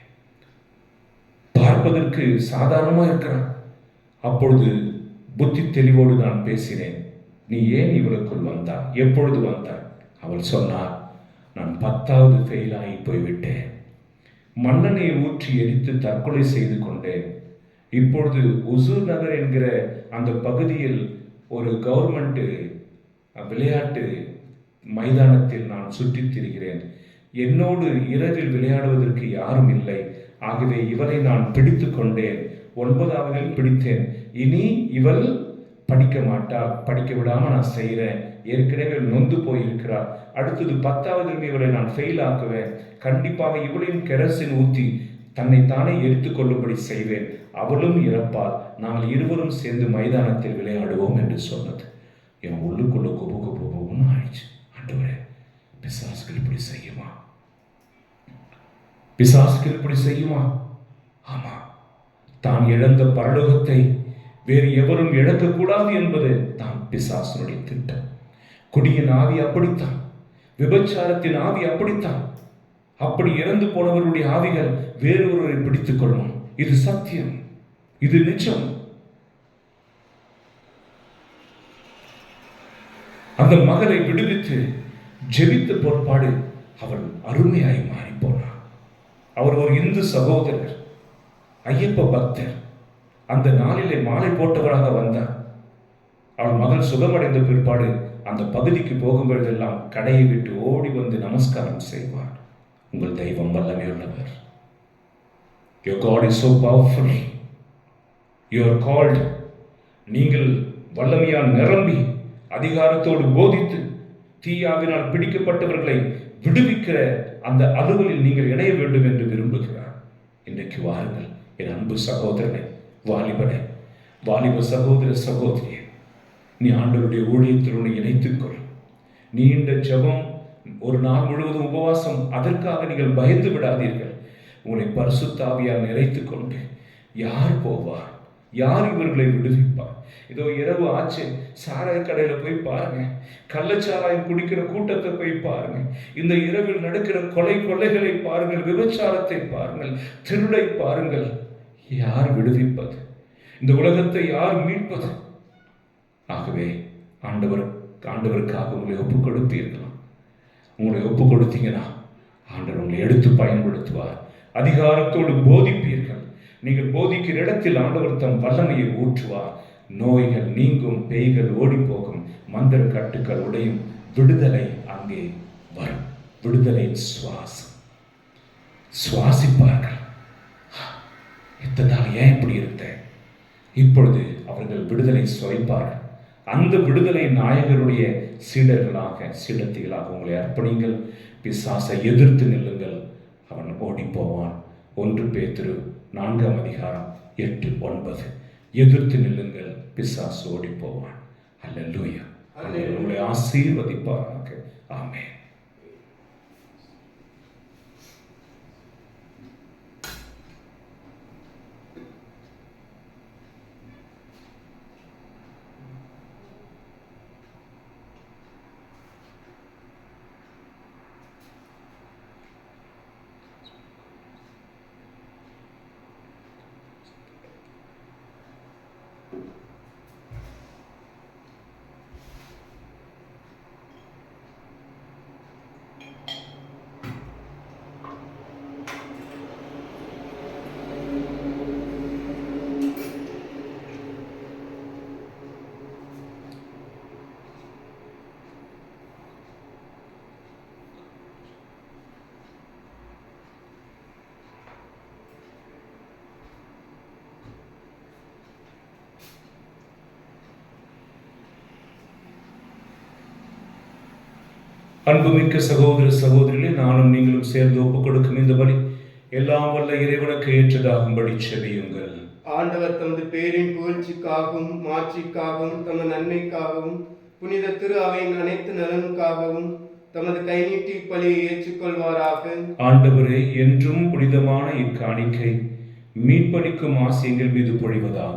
பார்ப்பதற்கு சாதாரணமா இருக்கிறான். அப்பொழுது புத்தி தெளிவோடு நான் பேசினேன். நீ ஏன் இவளுக்குள் வந்தா? எப்பொழுது வந்தார்? அவள் சொன்னார், நான் 10வது ஃபெயில் ஆகி போய்விட்டேன். மண்ணெண்ணெயை ஊற்றி எரித்து தற்கொலை செய்து கொண்டேன். இப்பொழுது உசூர் நகர் என்கிற அந்த பகுதியில் ஒரு கவர்மெண்ட் விளையாட்டு மைதானத்தில் நான் சுற்றித் திரிகிறேன். என்னோடு இரவில் விளையாடுவதற்கு யாரும் இல்லை. ஆகவே இவளை நான் பிடித்து கொண்டேன். 9வதில் பிடித்தேன். இனி இவள் படிக்க மாட்டா, படிக்க விடாம நான் செய்கிறேன். ஏற்கனவே நொந்து போயிருக்கிறார். அடுத்தது 10வதில் இவளை நான் ஃபெயில் ஆக்குவேன். கண்டிப்பாக இவளையும் கெரசின் ஊற்றி தன்னை தானே எரித்துக் கொள்ளும்படி செய்வேன். அவளும் இறப்பாள். நாங்கள் இருவரும் சேர்ந்து மைதானத்தில் விளையாடுவோம் என்று சொன்னது. என் உள்ளுக்குள்ள குபு குபு குபுன்னு ஆயிடுச்சு. ஆண்டவரே, பிசாசுகள் இப்படி செய்யுமா? பிசாசுகள் இப்படி செய்யுமா? ஆமா. தான் இழந்த பரலோகத்தை வேறு எவரும் இழக்கக்கூடாது என்பது தான் பிசாசனுடைய திட்டம். குடியின் ஆவி அப்படித்தான். விபச்சாரத்தின் ஆவி அப்படித்தான். அப்படி இறந்து போனவருடைய ஆவிகள் வேறொருவரை பிடித்துக் கொள்ளும். இது சத்தியம், இது நிஜம். அந்த மகளை விடுவித்து ஜெபித்த பொறுப்பாடு அவள் அருமையாய் மாறி போனார். அவர் ஒரு இந்து சகோதரர், ஐயப்ப பக்தர். அந்த நாளிலே மாலை போட்டவராக வந்தார். அவள் மகள் சுகமடைந்த பிற்பாடு அந்த பகுதிக்கு போகும்பொழுதெல்லாம் கடையை விட்டு ஓடி வந்து நமஸ்காரம் செய்வார். உங்கள் தெய்வம் வல்லமையுள்ளவர். Your God is so powerful. You are called. நீங்கள் வல்லமையால் நிரம்பி அதிகாரத்தோடு போதித்து தீயாவினால் பிடிக்கப்பட்டவர்களை விடுவிக்கிற அந்த அலுவலில் நீங்கள் இணைய வேண்டும் என்று விரும்புகிறார். இன்றைக்கு வாருங்கள் என் அன்பு சகோதரனை, வாலிபனை, வாலிப சகோதர சகோதரியை, நீ ஆண்டவருடைய ஊழியத்தில் உன்னை இணைத்துக்கொள். நீண்ட ஜெபம், ஒரு நாள் முழுவதும் உபவாசம், அதற்காக நீங்கள் பயந்து விடாதீர்கள். உங்களை பரிசுத்த ஆவியால் நிறைத்துக் கொண்டு யார் போவார்? யார் இவர்களை விடுவிப்பார்? இதோ இரவு ஆச்சு, சாராய கடையில போய் பாருங்க, கள்ளச்சாராயம் குடிக்கிற கூட்டத்தை போய் பாருங்க, இந்த இரவில் நடக்கிற கொலைகளை பாருங்கள், விபச்சாரத்தை பாருங்கள், திருடை பாருங்கள். யார் விடுவிப்பது? இந்த உலகத்தை யார் மீட்பது? ஆகவே ஆண்டவருக்காக உங்களை ஒப்பு கொடுப்பீர்களா? உங்களை ஒப்பு கொடுத்தீங்கன்னா ஆண்டவர் உங்களை எடுத்து பயன்படுத்துவார். அதிகாரத்தோடு போதிப்பீர்கள். நீங்கள் போதிக்கிற இடத்தில் ஆண்டவர் தம் வல்லமையை ஊற்றுவார். நோய்கள் நீங்கும், பேய்கள் ஓடி போகும், மந்திர கட்டுக்கள் உடையும், விடுதலை அங்கே வரும். விடுதலையின் சுவாசம். சுவாசிப்பார்கள். இத்தனை நாள் ஏன் இப்படி இருந்தேன்? இப்பொழுது அவர்கள் விடுதலை சுவைப்பார்கள். அந்த விடுதலை நாயகருடைய சீடர்களாக, சீடத்திகளாக உங்களை அர்ப்பணிங்கள். பிசாசை எதிர்த்து நில்லுங்கள், அவன் ஓடி போவான். 1 பேதுரு 4:8-9. எதிர்த்து நில்லுங்கள், பிசாசு ஓடி போவான். அல்லேலூயா. உங்களை ஆசீர்வதிப்பாராக. ஆமென். அன்புமிக்க சகோதர சகோதரிகளே, நானும் நீங்களும் சேர்ந்து ஒப்புக் கொடுக்கும் இந்த பலி எல்லாம் வல்ல இறைவனுக்கு ஏற்றதாகும்படி செபியுங்கள். ஆண்டவர் தமது பேரின் புகழ்ச்சிக்காகவும் மாட்சிக்காகவும் தமது நன்மைக்காகவும் புனித திரு அவையின் அனைத்து நலனுக்காகவும் தமது கை நீட்டி பலியை ஏற்றுக்கொள்வாராக. ஆண்டவரே, என்றும் புனிதமான இக்காணிக்கை மீட்பளிக்கும் ஆசியங்கள் மீது பொழிவதாக.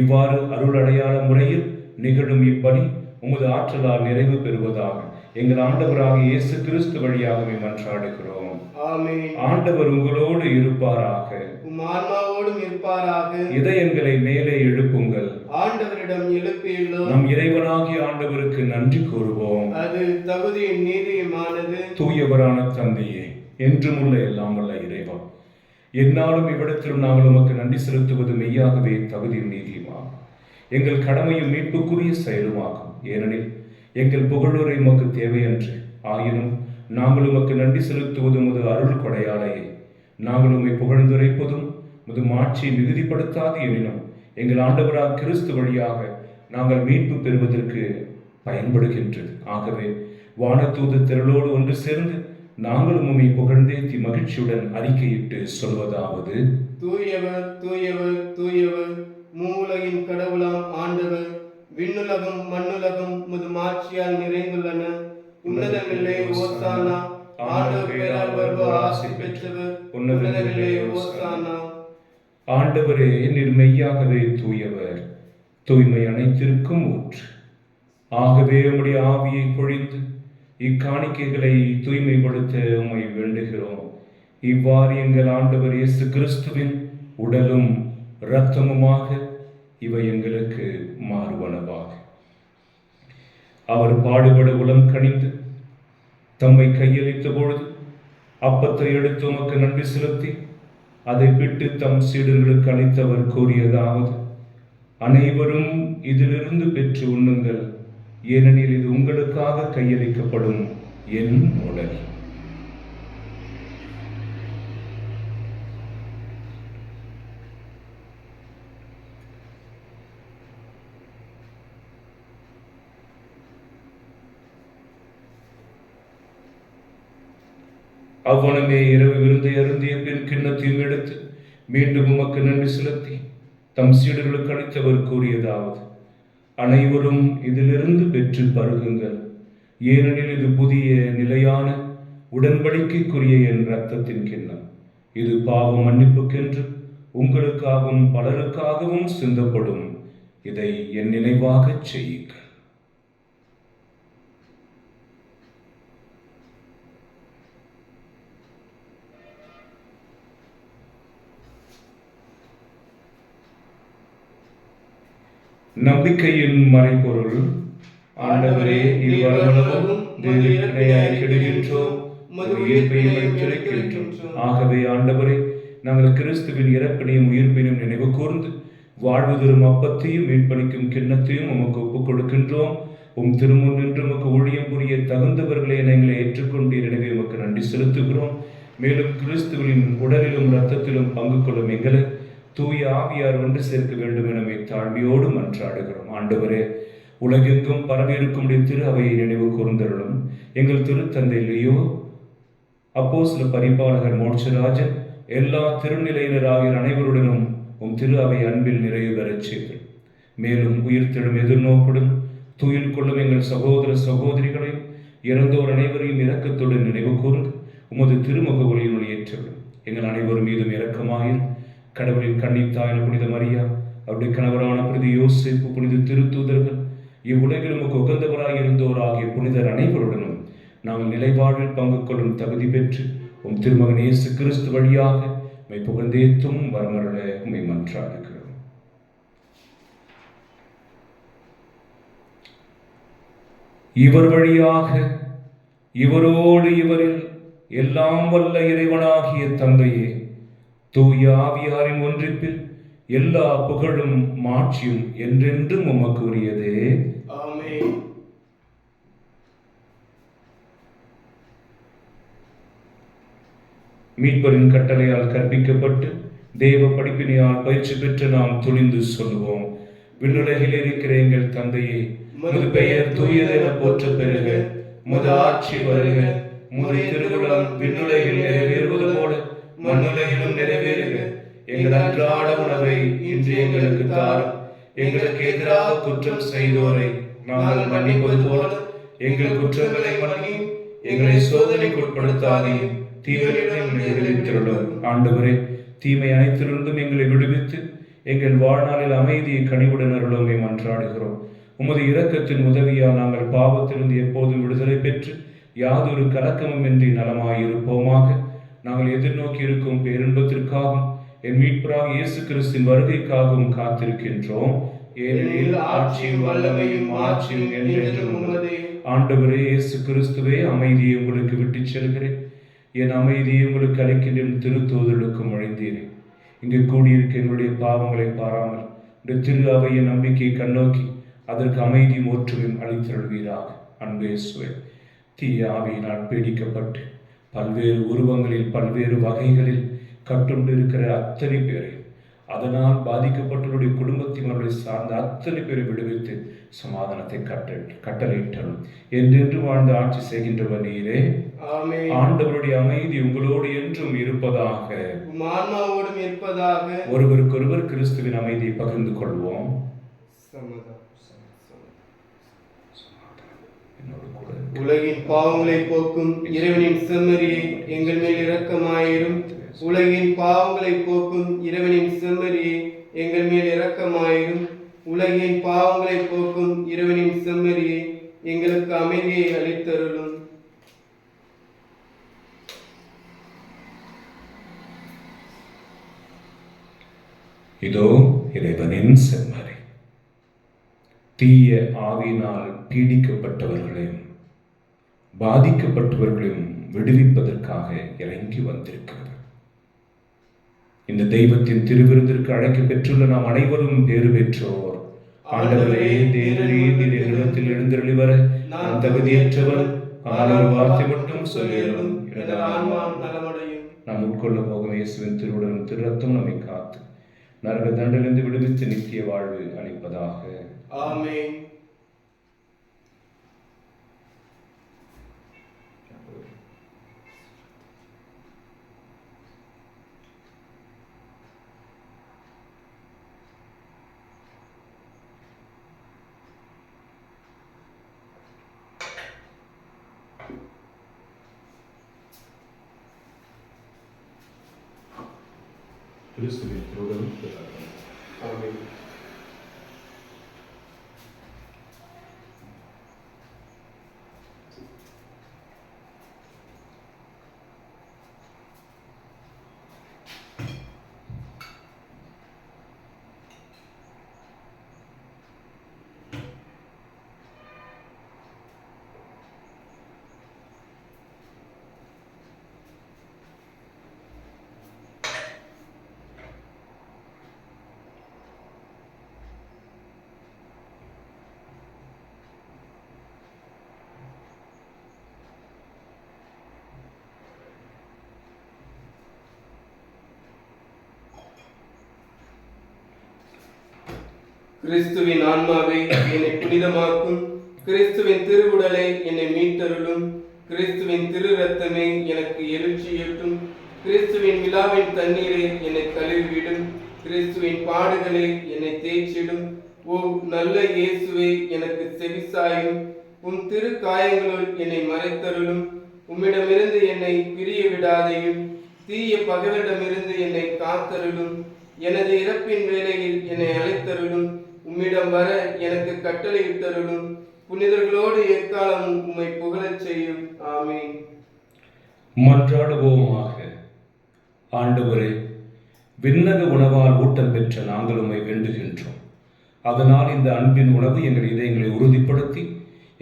இவ்வாறு அருள் அடையாள முறையில் நிகழும் இப்பலி உமது ஆற்றலால் நிறைவு பெறுவதாக எங்கள் ஆண்டவராகிய இயேசு கிறிஸ்து வழியாகவே மன்றாடுகிறோம். ஆமென். ஆண்டவர் உங்களோடு இருப்பாராக. உம் ஆன்மாவோடும் இருப்பாராக. இதயங்களை மேலே எழுப்புங்கள். ஆண்டவரிடம் எழுப்பியுள்ளோம். நம் இறைவனாகிய ஆண்டவருக்கு நன்றி கூறுவோம். அது தகுதியும் நீதியுமானது. தூயவரான தந்தையே, என்றும் உள்ள எல்லாம் வல்ல இறைவா, எந்நாளும் இவ்விடத்திலும் நாங்கள் உமக்கு நன்றி செலுத்துவது மெய்யாகவே தகுதியும் நீதியுமாகும். எங்கள் கடமையும் மீட்புக்குரிய செயலுமாகும். ஏனெனில் எங்கள் புகழுரை உமக்கு தேவையன்று. ஆயினும் நாங்கள் உமக்கு நன்றி செலுத்துவது உமது அருள் கொடையாலேயே. நாங்கள் உம்மை புகழ்ந்துரைப்பதும் முது மாட்சியை மிகுதிப்படுத்தாது எனினும் எங்கள் ஆண்டவராக கிறிஸ்து வழியாக நாங்கள் மீட்பு பெறுவதற்கு பயன்படுகின்றது. ஆகவே வானதூத திரளோடு ஒன்று சேர்ந்து நாங்களும் உம்மை புகழ்ந்தேத்தி மகிழ்ச்சியுடன் அறிக்கையிட்டு சொல்வதாவது: தூயவர் தூயவர் தூயவர், மூலகின் கடவுளாம் ஆண்டவர், விண்ணுலகம் மண்ணுலகம் முது மாட்சியால் நிறைந்துள்ளன. உன்னதங்களிலே ஓசானா. ஆண்டவர் பெயரால் வருவோர் ஆசி பெற்றவர். உன்னதங்களிலே ஓசானா. ஆண்டவரே, நீர் மெய்யாகவே தூயவர், தூய்மை அனைத்திற்கும் ஊற்று. ஆகவே உம்முடைய ஆவியை பொழிந்து இக்காணிக்கைகளை தூய்மைப்படுத்த உம்மை வேண்டுகிறோம். இவ்வாறு எங்கள் ஆண்டவர் இயேசு கிறிஸ்துவின் உடலும் இரத்தமுமாக இவை எங்களுக்கு மாறுவனவாக. அவர் பாடுபட உளம் கனிந்து தம்மை கையளித்த பொழுது அப்பத்தை எடுத்து உமக்கு நன்றி செலுத்தி அதை பிட்டு தம் சீடர்களுக்கு அளித்தவர் கூறியதாவது: அனைவரும் இதிலிருந்து பெற்று உண்ணுங்கள், ஏனெனில் இது உங்களுக்காக கையளிக்கப்படும் என் உடல். அவ்வனமே இரவு விருந்தை அருந்திய பின் கிண்ணத்தையும் எடுத்து மீண்டும் உமக்கு நன்றி செலுத்தி தம் சீடர்களுக்கு அளித்தவர் கூறியதாவது: அனைவரும் இதிலிருந்து பெற்று பருகுங்கள், ஏனெனில் இது புதிய நிலையான உடன்படிக்கைக்குரிய என் இரத்தத்தின் கிண்ணம். இது பாவ மன்னிப்புக்கென்று உங்களுக்காகவும் பலருக்காகவும் சிந்தப்படும். இதை என் நினைவாக செய்யுங்கள். நம்பிக்கையின் மறைபொருள்: ஆண்டவரே, இவ்வளவும் ஆகவே ஆண்டவரே, நாங்கள் கிறிஸ்துவின் இறப்பினையும் உயிர்ப்பினையும் நினைவு கூர்ந்து வாழ்வு தரும் அப்பத்தையும் மீட்பளிக்கும் கிண்ணத்தையும் உமக்கு ஒப்புக் கொடுக்கின்றோம். உம் திருமுன் நின்று உமக்கு ஊழியம் புரிய தகுந்தவர்களை எங்களை ஏற்றுக்கொண்டீர். எனவே உமக்கு நன்றி செலுத்துகிறோம். மேலும் கிறிஸ்துவின் உடலிலும் இரத்தத்திலும் பங்கு கொள்ளும் எங்களை தூய ஆவியார் ஒன்று சேர்க்க வேண்டும் எனவே தாழ்மையோடு மன்றாடுகிறோம். ஆண்டவரே, உலகெங்கும் பரவியிருக்கும் திரு அவையை நினைவு கூர்ந்தருளும். எங்கள் திருத்தந்தை லியோ, அப்போஸ்தல பரிபாலகர் மோட்சராஜன், எல்லா திருநிலையினராகிய அனைவருடனும் உம் திரு அவை அன்பில் நிறைவு பெறச் செய்து, மேலும் உயிர்த்தெழும் எதிர்நோக்குடன் துயில் கொள்ளும் எங்கள் சகோதர சகோதரிகளையும் இறந்தோர் அனைவரையும் இரக்கத்துடன் நினைவு கூர்ந்து உமது திருமுக ஒளியினுள் ஏற்றவிடும். எங்கள் அனைவரும் மீதும் இரக்கமாயிரும். கடவுளின் கன்னித்தாயான புனித மரியா, அவருடைய கணவரான புனித யோசேப்பு, புனித திருத்தூதர்கள், இவ்வுலகில் உமக்கு உகந்தவராய் இருந்தோர் ஆகிய புனிதர் அனைவருடனும் நாங்கள் நிலைவாழ்வில் பங்கு கொள்ளும் தகுதி பெற்று உம் திருமகன் இயேசு கிறிஸ்து வழியாக உம்மை புகழ்ந்தேத்தும் வரமருள உம்மை மன்றாடுகிறோம். இவர் வழியாக, இவரோடு, இவரில் எல்லாம் வல்ல இறைவனாகிய தந்தையே, தூய ஆவியாரின் ஒன்றிப்பில் எல்லா புகழும் மாட்சியும் என்றென்றும் உமக்கு உரியதே. ஆமென். மீட்பரின் கட்டளையால் கற்பிக்கப்பட்டு தேவ படிப்பினையால் பயிற்சி பெற்று நாம் துணிந்து சொல்லுவோம். விண்ணுலகில் இருக்கிற எங்கள் தந்தையே, உமது பெயர் தூயதென போற்ற பெறுக. உமது ஆட்சி வருக. உமது திருவுளம் விண்ணுலகில் நிறைவேறுவது போல மண்ணுலகிலும் நிறைவேறுக. எங்கள் அன்றாட உணவை இன்று எங்களுக்கு தாரும். எங்களுக்கு எதிராக குற்றம் செய்தோரை நாங்கள் மன்னிப்பது போல எங்கள் குற்றங்களை மன்னியும். எங்களை சோதனைக்கு உட்படுத்தாதீர், தீமையிலிருந்து விடுவித்தருளும். ஆண்டவரே, தீமை அனைத்திலிருந்தும் எங்களை விடுவித்து எங்கள் வாழ்நாளில் அமைதியை கனிவுடன் அருளுமை மன்றாடுகிறோம். உமது இரக்கத்தின் உதவியால் நாங்கள் பாவத்திலிருந்து எப்போதும் விடுதலை பெற்று யாதொரு கலக்கமும் இன்றி நலமாயிருப்போமாக. நாங்கள் எதிர்நோக்கி இருக்கும் பேரின்பத்திற்காகவும் என் மீட்பராக இயேசு கிறிஸ்துவின் வருகைக்காகவும் காத்திருக்கின்றோம். ஏனெனில் ஆட்சியும் வல்லமையும் மாட்சியும் என்றென்றும் உமதே. ஆண்டவரே இயேசு கிறிஸ்துவே, அமைதியை உங்களுக்கு விட்டுச் செல்கிறேன், என் அமைதியை உங்களுக்கு அளிக்கின்ற திருத்தூதர்களுக்கு மொழிந்தீரேன். இங்கு கூடியிருக்க எங்களுடைய பாவங்களை பாராமல் இந்த திரு அவையின் நம்பிக்கை கண்ணோக்கி அதற்கு அமைதியும் ஒற்றுமையும் அளித்தருள்வீராக. அன்பே சுவை, தீய ஆவியினால் பீடிக்கப்பட்டு பல்வேறு உருவங்களில் பல்வேறு வகைகளில் கட்டுண்டு இருக்கிற அத்தனை பேரை, அதனால் பாதிக்கப்பட்டவருடைய குடும்பத்தையும் அவர்களை சார்ந்த அத்தனை பேரை விடுவித்து சமாதானத்தை கட்டளையிட்டரும். என்றென்று வாழ்ந்து ஆட்சி செய்கின்றவர் நீரே. ஆமென். ஆண்டவருடைய அமைதி உங்களோடு என்றும் இருப்பதாக. ஆன்மாவோடும் இருப்பதாக. ஒருவருக்கொருவர் கிறிஸ்துவின் அமைதியை பகிர்ந்து கொள்வோம். உலகின் பாவங்களை போக்கும் இறைவனின் செம்மறியை எங்கள் மேல் இரக்கமாயிரும். உலகின் பாவங்களை போக்கும் இறைவனின் செம்மறியை எங்கள் மேல் இரக்கமாயிரும். உலகின் பாவங்களை போக்கும் இறைவனின் செம்மறியை எங்களுக்கு அமைதியை அளித்தருளும். இதோ இறைவனின் செம்மறி. தீய ஆவியினால் பீடிக்கப்பட்டவர்களையும் பாதிக்கப்பட்டவர்களையும் விடுவிப்பதற்காக இறங்கி வந்திருக்கிறது. இந்த தெய்வத்தின் திருவிருந்திற்கு அழைக்க பெற்றுள்ள நாம் அனைவரும் பேறு பெற்றோர். ஆண்டவரே, தேவரீர் நீர் என்னிடத்தில் எழுந்தருளி வர நான் தகுதியற்றவர். ஆனால் ஒரு வார்த்தை மட்டும் சொல்லிடும், எனது ஆன்மா நலமடையும். நாம் உட்கொள்ள போகும் இயேசுவின் திருவுடலும் திரு ரத்தம் நம்மை காத்து நரக தண்டிலிருந்து விடுவித்து நித்திய வாழ்வு அளிப்பதாக. ஆமென். கிறிஸ்துவின் திருவுடலும் ஆமென். கிறிஸ்துவின் ஆன்மாவை என்னை புனிதமாக்கும். கிறிஸ்துவின் திருவுடலை என்னை மீட்டருளும். கிறிஸ்துவின் திரு ரத்தமே எனக்கு எழுச்சியூட்டும். கிறிஸ்துவின் விழாவின் தண்ணீரை என்னை கழுவிவிடும். கிறிஸ்துவின் பாடுகளை என்னை தேய்ச்சிடும். ஓ நல்ல இயேசுவே, எனக்கு செவிசாயும். உம் திரு காயங்களுள் என்னை மறைத்தருளும். உம்மிடமிருந்து என்னை பிரிய விடாதையும். தீய பகைவரிடமிருந்து என்னை காத்தருளும். எனது இறப்பின் வேளையில் என்னை அழைத்தருளும். உம்மிடம் வர எனக்கு கட்டளையிட்டருளும். புனிதர்களோடு எக்காலமும் உம்மை புகழச் செய்யும். ஆமென். மன்றாடுவோமாக. ஆண்டவரே, விண்ணக உணவால் ஊட்டம் பெற்ற நாங்கள் உம்மை வேண்டுகின்றோம். அதனால் இந்த அன்பின் உணவு எங்கள் இதயங்களை உறுதிப்படுத்தி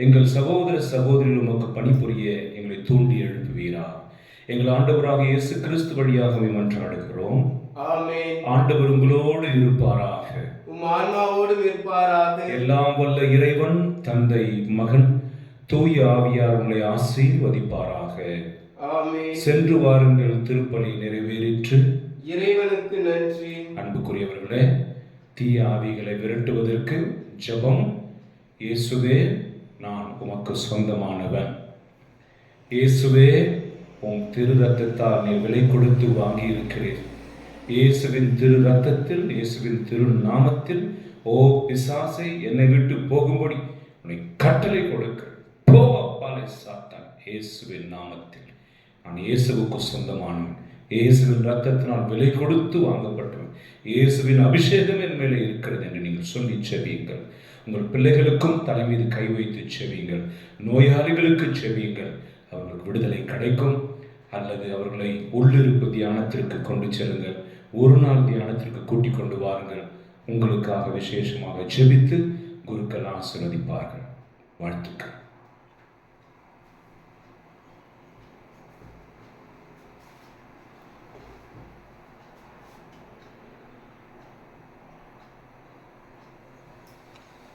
எங்கள் சகோதர சகோதரிகள் உமக்கு பணிபுரிய எங்களை தூண்டி எழுப்புவீரா. எங்கள் ஆண்டவராக இயேசு கிறிஸ்து வழியாக மன்றாடுகிறோம். ஆமென். ஆண்டவர் உங்களோடு இருப்பாராக. உம் ஆன்மாவோடும் இருப்பாராக. எல்லாம் வல்ல இறைவன், தந்தை, மகன், தூய ஆவியார் உங்களை ஆசீர்வதிப்பாராக. ஆமென். சென்று வாருங்கள், திருப்பலி நிறைவேறிற்று. இறைவனுக்கு நன்றி. அன்புக்குரியவர்களே, தீய ஆவிகளை விரட்டுவதற்கு ஜெபம். இயேசுவே, நான் உமக்கு சொந்தமானவன். இயேசுவே, உம் திரு ரத்தத்தால் நீ விலை கொடுத்து வாங்கி இருக்கிறீர். இயேசுவின் திரு ரத்தத்தில், இயேசுவின் திரு நாமத்தில், ஓ பிசாசை, என்னை விட்டு போகும்படி உன்னை கட்டளை கொடுக்கிறேன். போ அப்பாலே சாத்தான். இயேசுவின் நாமத்தில் நான் இயேசுவுக்கு சொந்தமானவன். இயேசுவின் ரத்தத்தினால் விலை கொடுத்து வாங்கப்பட்டவன். இயேசுவின் அபிஷேகம் என் மேலே இருக்கிறது என்று நீங்கள் சொல்லி செவியுங்கள். உங்கள் பிள்ளைகளுக்கும் தலை மீது கை வைத்து செவியுங்கள். நோயாளிகளுக்கு செவியுங்கள். அவர்களுக்கு விடுதலை கிடைக்கும். அல்லது அவர்களை உள்ளிருப்பு தியானத்திற்கு கொண்டு செல்லுங்கள். ஒரு நாள் தியானத்திற்கு கூட்டிக் கொண்டு வாருங்கள். உங்களுக்காக விசேஷமாக செபித்து குருக்கள் ஆசீர்வதிப்பார்கள். வாழ்த்துக்கள்.